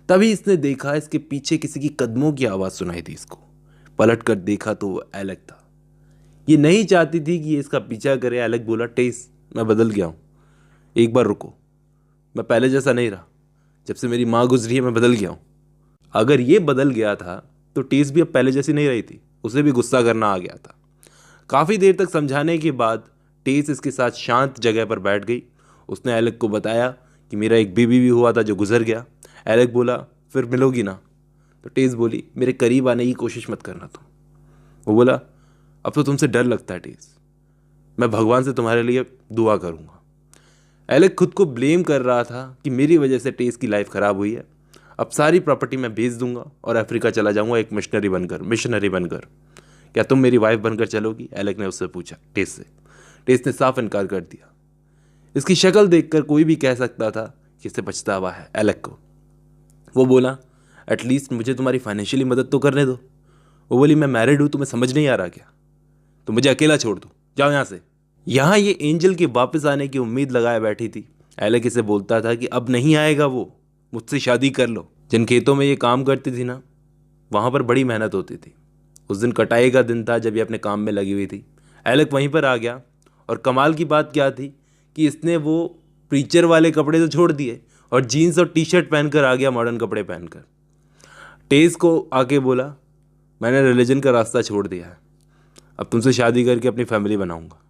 तभी इसने देखा इसके पीछे किसी की कदमों की आवाज़ सुनाई दी इसको। पलट कर देखा तो वो एलेक था। ये नहीं चाहती थी कि ये इसका पीछा करे। एलेक बोला, टेस मैं बदल गया हूँ, एक बार रुको, मैं पहले जैसा नहीं रहा, जब से मेरी माँ गुजरी है मैं बदल गया हूँ। अगर ये बदल गया था तो टेस भी अब पहले जैसी नहीं रही थी, उसे भी गुस्सा करना आ गया था। काफ़ी देर तक समझाने के बाद टेस इसके साथ शांत जगह पर बैठ गई। उसने एलेक को बताया कि मेरा एक बेबी भी हुआ था जो गुजर गया। एलेक बोला, फिर मिलोगी ना? तो टेस बोली, मेरे करीब आने की कोशिश मत करना तुम। वो बोला, अब तो तुमसे डर लगता है टेस, मैं भगवान से तुम्हारे लिए दुआ करूँगा। एलेक खुद को ब्लेम कर रहा था कि मेरी वजह से टेस की लाइफ ख़राब हुई है, अब सारी प्रॉपर्टी मैं बेच दूंगा और अफ्रीका चला जाऊंगा एक मिशनरी बनकर। क्या तुम मेरी वाइफ बनकर चलोगी? एलेक ने उससे पूछा टेस से। टेस ने साफ इनकार कर दिया। इसकी शक्ल देखकर कोई भी कह सकता था कि इसे पछतावा है एलेक को। वो बोला, एटलीस्ट मुझे तुम्हारी फाइनेंशियली मदद तो करने दो। वो बोली, मैं मैरिड हूँ, तुम्हें समझ नहीं आ रहा क्या? तो मुझे अकेला छोड़ दो, जाओ यहाँ से। यहाँ ये एंजल के वापस आने की उम्मीद लगाए बैठी थी। एलेक इसे बोलता था कि अब नहीं आएगा वो, मुझसे शादी कर लो। जिन खेतों में ये काम करती थी ना, वहाँ पर बड़ी मेहनत होती थी। उस दिन कटाई का दिन था जब ये अपने काम में लगी हुई थी। एलेक वहीं पर आ गया, और कमाल की बात क्या थी कि इसने वो प्रीचर वाले कपड़े तो छोड़ दिए और जीन्स और टी शर्ट पहनकर आ गया, मॉडर्न कपड़े पहनकर। टेस को आके बोला, मैंने रिलीजन का रास्ता छोड़ दिया है, अब तुमसे शादी करके अपनी फैमिली बनाऊंगा।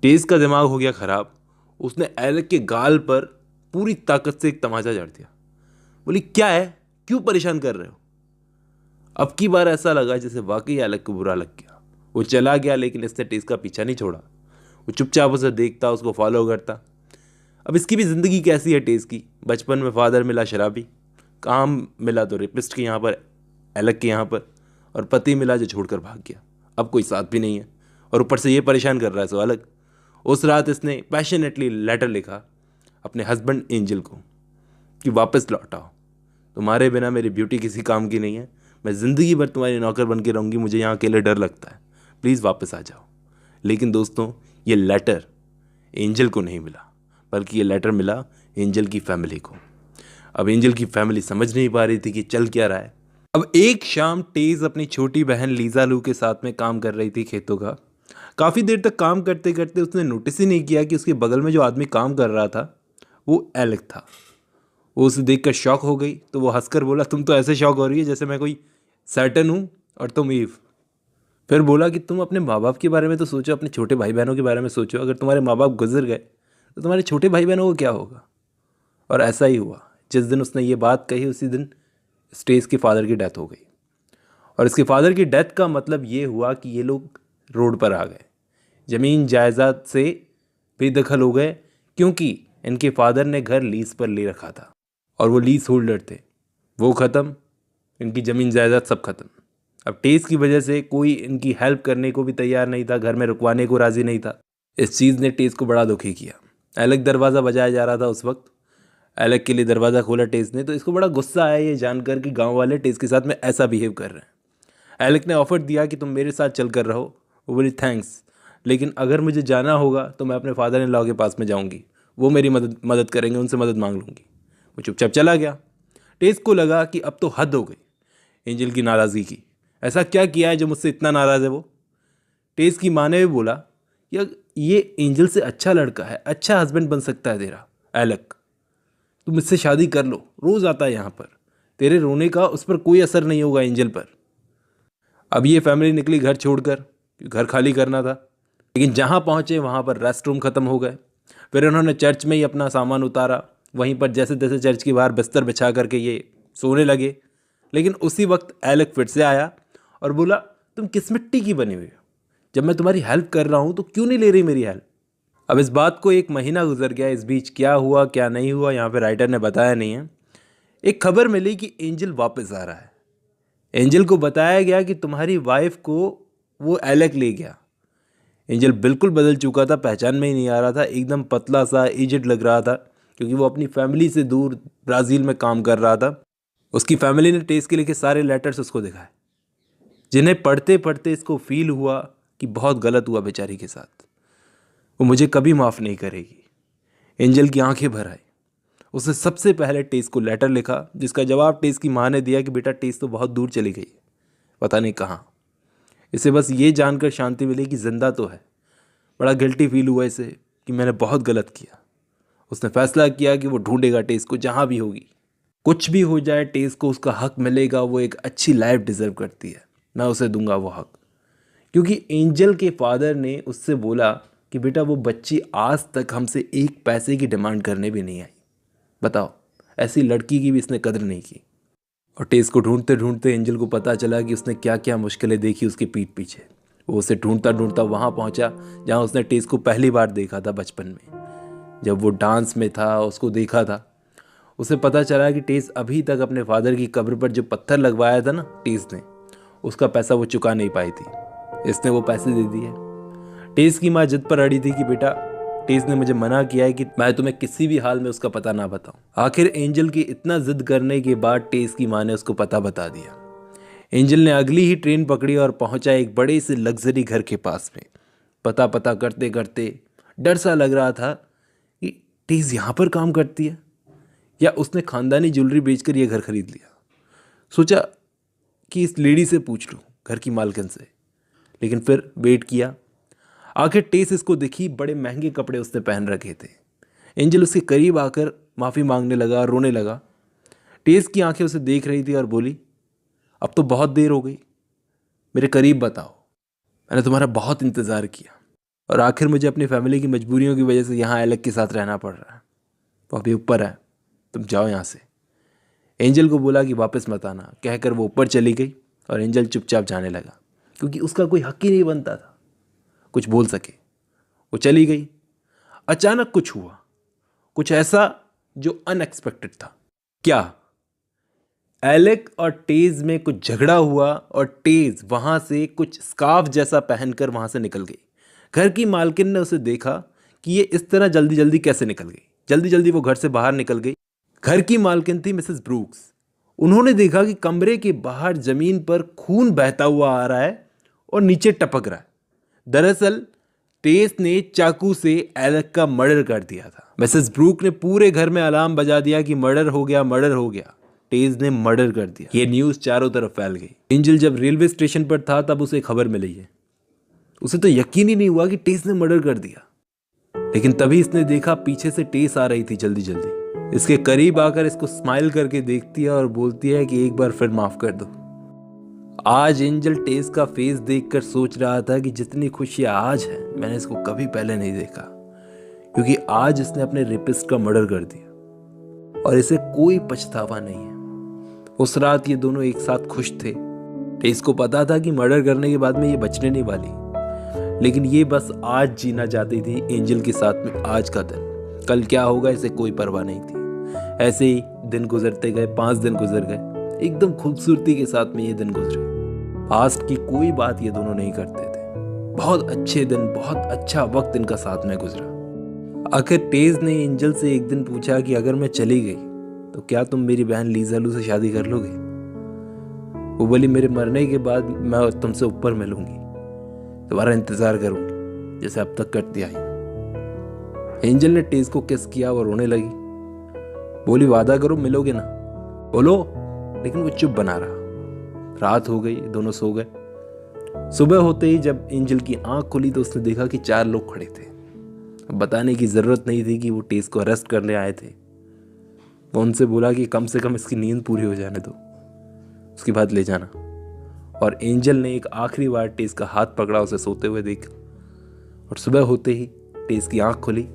टेस का दिमाग हो गया ख़राब। उसने एलेक के गाल पर पूरी ताकत से एक तमाचा जड़ दिया। बोली, क्या है, क्यों परेशान कर रहे हो? अब की बार ऐसा लगा जैसे वाकई एलेक को बुरा लग गया। वो चला गया, लेकिन इसने टेस का पीछा नहीं छोड़ा। वो चुपचाप उसे देखता, उसको फॉलो करता। अब इसकी भी ज़िंदगी कैसी है टेस की। बचपन में फादर मिला शराबी, काम मिला तो रेपिस्ट के यहाँ पर, एलेक के यहाँ पर, और पति मिला जो छोड़कर भाग गया। अब कोई साथ भी नहीं है, और ऊपर से ये परेशान कर रहा है सो अलग। उस रात इसने पैशनेटली लेटर लिखा अपने हस्बैंड एंजल को कि वापस लौट आओ, तुम्हारे बिना मेरी ब्यूटी किसी काम की नहीं है, मैं ज़िंदगी भर तुम्हारी नौकर बन के रहूँगी, मुझे यहाँ अकेले डर लगता है, प्लीज़ वापस आ जाओ। लेकिन दोस्तों, ये लेटर एंजल को नहीं मिला, बल्कि ये लेटर मिला एंजल की फैमिली को। अब एंजल की फैमिली समझ नहीं पा रही थी कि चल क्या रहा है। अब एक शाम टेस अपनी छोटी बहन लीजा लू के साथ में काम कर रही थी खेतों का। काफ़ी देर तक काम करते करते उसने नोटिस ही नहीं किया कि उसके बगल में जो आदमी काम कर रहा था वो एलेक था। वो उसे देखकर शॉक हो गई तो वो हंसकर बोला, तुम तो ऐसे शॉक हो रही है जैसे मैं कोई सैटर्न हूँ और तुम ईव। फिर बोला कि तुम अपने माँ बाप के बारे में तो सोचो, अपने छोटे भाई बहनों के बारे में सोचो। अगर तुम्हारे माँ बाप गुजर गए तो तुम्हारे छोटे भाई बहनों को क्या होगा। और ऐसा ही हुआ। जिस दिन उसने ये बात कही उसी दिन स्टेस के फादर की डेथ हो गई। और इसके फादर की डेथ का मतलब ये हुआ कि ये लोग रोड पर आ गए, ज़मीन जायदाद से बेदखल हो गए, क्योंकि इनके फादर ने घर लीज पर ले रखा था और वो लीज होल्डर थे। वो ख़त्म, इनकी ज़मीन जायदाद सब खत्म। अब टेस की वजह से कोई इनकी हेल्प करने को भी तैयार नहीं था, घर में रुकवाने को राज़ी नहीं था। इस चीज़ ने टेस को बड़ा दुखी किया। एलेक दरवाज़ा बजाया जा रहा था उस वक्त। एलेक के लिए दरवाज़ा खोला टेस ने, तो इसको बड़ा गुस्सा आया ये जानकर कि गांव वाले टेस के साथ में ऐसा बिहेव कर रहे हैं। एलेक ने ऑफर दिया कि तुम मेरे साथ चल कर रहो। वो बोली थैंक्स, लेकिन अगर मुझे जाना होगा तो मैं अपने फादर इन लॉ के पास में जाऊंगी, वो मेरी मदद करेंगे, उनसे मदद मांग लूँगी। वो चुपचाप चला गया। टेस को लगा कि अब तो हद हो गई एंजल की नाराज़गी की। ऐसा क्या किया है जो मुझसे इतना नाराज़ है वो। टेस की माँ ने भी बोला, यार ये एंजल से अच्छा लड़का है, अच्छा हस्बैंड बन सकता है तेरा एलेक, तू मुझसे शादी कर लो, रोज़ आता है यहाँ पर, तेरे रोने का उस पर कोई असर नहीं होगा एंजल पर। अब ये फैमिली निकली घर छोड़कर, घर खाली करना था। लेकिन जहाँ पहुँचे वहाँ पर रेस्ट रूम ख़त्म हो गए। फिर उन्होंने चर्च में ही अपना सामान उतारा, वहीं पर जैसे तैसे चर्च के बाहर बिस्तर बिछा करके ये सोने लगे। लेकिन उसी वक्त एलेक फिर से आया और बोला, तुम किस मिट्टी की बनी हुई हो, जब मैं तुम्हारी हेल्प कर रहा हूँ तो क्यों नहीं ले रही मेरी हेल्प। अब इस बात को 1 महीना गुजर गया। इस बीच क्या हुआ क्या नहीं हुआ यहाँ पे राइटर ने बताया नहीं है। एक खबर मिली कि एंजल वापस आ रहा है। एंजल को बताया गया कि तुम्हारी वाइफ को वो एलेक ले गया। एंजल बिल्कुल बदल चुका था, पहचान में ही नहीं आ रहा था, एकदम पतला सा एजेड लग रहा था, क्योंकि वो अपनी फैमिली से दूर ब्राज़ील में काम कर रहा था। उसकी फैमिली ने टेस के लिखे सारे लेटर्स उसको दिखाए, जिन्हें पढ़ते पढ़ते इसको फील हुआ कि बहुत गलत हुआ बेचारी के साथ, वो मुझे कभी माफ़ नहीं करेगी। एंजल की आंखें भर आई। उसने सबसे पहले टेस को लेटर लिखा, जिसका जवाब टेस की माँ ने दिया कि बेटा टेस तो बहुत दूर चली गई, पता नहीं कहाँ। इसे बस ये जानकर शांति मिली कि जिंदा तो है। बड़ा गिल्टी फील हुआ इसे कि मैंने बहुत गलत किया। उसने फैसला किया कि वो ढूंढेगा टेस को जहाँ भी होगी, कुछ भी हो जाए टेस को उसका हक मिलेगा। वो एक अच्छी लाइफ डिज़र्व करती है, मैं उसे दूंगा वो हक। क्योंकि एंजल के फादर ने उससे बोला कि बेटा वो बच्ची आज तक हमसे 1 पैसे की डिमांड करने भी नहीं आई। बताओ, ऐसी लड़की की भी इसने कदर नहीं की। और टेस को ढूंढते ढूंढते एंजल को पता चला कि उसने क्या क्या मुश्किलें देखी उसकी पीठ पीछे। वो उसे ढूंढता ढूंढता वहाँ पहुँचा जहाँ उसने टेस को पहली बार देखा था बचपन में, जब वो डांस में था, उसको देखा था। उसे पता चला कि टेस अभी तक अपने फादर की कब्र पर जो पत्थर लगवाया था ना टेस ने, उसका पैसा वो चुका नहीं पाई थी। इसने वो पैसे दे दिए। टेस की माँ जिद पर अड़ी थी कि बेटा टेस ने मुझे मना किया है कि मैं तुम्हें किसी भी हाल में उसका पता ना बताऊं। आखिर एंजल की इतना जिद करने के बाद टेस की माँ ने उसको पता बता दिया। एंजल ने अगली ही ट्रेन पकड़ी और पहुंचा एक बड़े से लग्जरी घर के पास में। पता करते करते डर सा लग रहा था कि टेस यहाँ पर काम करती है या उसने खानदानी ज्वेलरी बेचकर यह घर खरीद लिया। सोचा कि इस लेडी से पूछ लूँ, घर की मालकिन से, लेकिन फिर वेट किया। आखिर टेस इसको दिखी, बड़े महंगे कपड़े उसने पहन रखे थे। एंजल उसके करीब आकर माफ़ी मांगने लगा, रोने लगा। टेस की आंखें उसे देख रही थी और बोली, अब तो बहुत देर हो गई, मेरे करीब बताओ, मैंने तुम्हारा बहुत इंतज़ार किया और आखिर मुझे अपनी फैमिली की मजबूरियों की वजह से यहाँ एलेक के साथ रहना पड़ रहा है। वो अभी ऊपर है, तुम जाओ यहाँ से। एंजल को बोला कि वापस मत आना, कहकर वो ऊपर चली गई और एंजल चुपचाप जाने लगा, क्योंकि उसका कोई हक ही नहीं बनता था कुछ बोल सके। वो चली गई। अचानक कुछ हुआ, कुछ ऐसा जो अनएक्सपेक्टेड था। क्या? एलेक और टेज में कुछ झगड़ा हुआ और टेज वहां से कुछ स्कार्फ जैसा पहनकर वहां से निकल गई। घर की मालकिन ने उसे देखा कि ये इस तरह जल्दी जल्दी कैसे निकल गई। जल्दी जल्दी वो घर से बाहर निकल गई। घर की मालकिन थी मिसेस ब्रूक्स। उन्होंने देखा कि कमरे के बाहर जमीन पर खून बहता हुआ आ रहा है और नीचे टपक रहा है। दरअसल टेस ने चाकू से एलेक का मर्डर कर दिया था। मिसेस ब्रूक ने पूरे घर में अलार्म बजा दिया कि मर्डर हो गया, मर्डर हो गया, टेस ने मर्डर कर दिया। ये न्यूज़ चारों तरफ फैल गई। एंजल जब रेलवे स्टेशन पर था तब उसे खबर मिली है। उसे तो यकीन ही नहीं हुआ कि टेस ने मर्डर कर दिया। लेकिन तभी इसने देखा पीछे से टेस आ रही थी जल्दी जल्दी। इसके करीब आकर इसको स्माइल करके देखती है और बोलती है कि एक बार फिर माफ कर दो। आज एंजल टेस का फेस देखकर सोच रहा था कि जितनी खुशी आज है मैंने इसको कभी पहले नहीं देखा, क्योंकि आज इसने अपने रेपिस्ट का मर्डर कर दिया और इसे कोई पछतावा नहीं है। उस रात ये दोनों एक साथ खुश थे। टेस को पता था कि मर्डर करने के बाद में ये बचने नहीं वाली, लेकिन ये बस आज जीना चाहती थी एंजल के साथ में आज का दिन। कल क्या होगा इसे कोई परवाह नहीं थी। ऐसे ही दिन गुजरते गए, 5 दिन गुजर गए, एकदम खूबसूरती के साथ में ये दिन गुजरे। पास्ट की कोई बात ये दोनों नहीं करते थे। बहुत अच्छे दिन, बहुत अच्छा वक्त इनका साथ में गुजरा। आखिर टेस ने एंजल से एक दिन पूछा कि अगर मैं चली गई तो क्या तुम मेरी बहन लीज़ा से शादी कर लोगे? वो बोली मेरे मरने के बाद मैं तुमसे ऊपर मिलूंगी, तुम्हारा इंतजार करूंगी जैसे अब तक करती आई। एंजल ने टेस को किस किया और रोने लगी। बोली वादा करो मिलोगे ना? बोलो। लेकिन वो चुप बना रहा। रात हो गई, दोनों सो गए। सुबह होते ही जब एंजल की आंख खुली तो उसने देखा कि 4 लोग खड़े थे। अब बताने की जरूरत नहीं थी कि वो टेस को अरेस्ट करने आए थे। वो उनसे बोला कि कम से कम इसकी नींद पूरी हो जाने दो, उसके बाद ले जाना। और एंजल ने एक आखिरी बार टेस का हाथ पकड़ा, उसे सोते हुए देखा। और सुबह होते ही टेस की आंख खुली,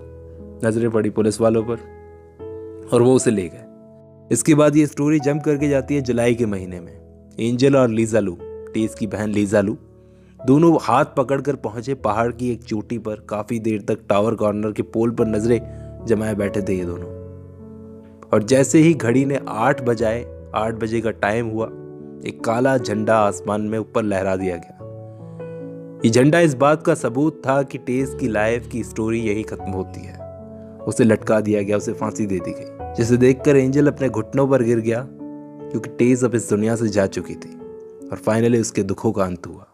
नजरें पड़ी पुलिस वालों पर और वो उसे ले गए। इसके बाद ये स्टोरी जंप करके जाती है जुलाई के महीने में। एंजल और लीज़ा लू, टेस की बहन लीज़ा लू, दोनों हाथ पकड़कर पहुंचे पहाड़ की एक चोटी पर। काफी देर तक टावर कॉर्नर के पोल पर नजरें जमाए बैठे थे ये दोनों। और जैसे ही घड़ी ने 8 बजाए, 8 बजे का टाइम हुआ, एक काला झंडा आसमान में ऊपर लहरा दिया गया। ये झंडा इस बात का सबूत था कि टेस की लाइफ की स्टोरी यही खत्म होती है। उसे लटका दिया गया, उसे फांसी दे दी गई, जिसे देखकर एंजल अपने घुटनों पर गिर गया, क्योंकि टेस अब इस दुनिया से जा चुकी थी और फाइनली उसके दुखों का अंत हुआ।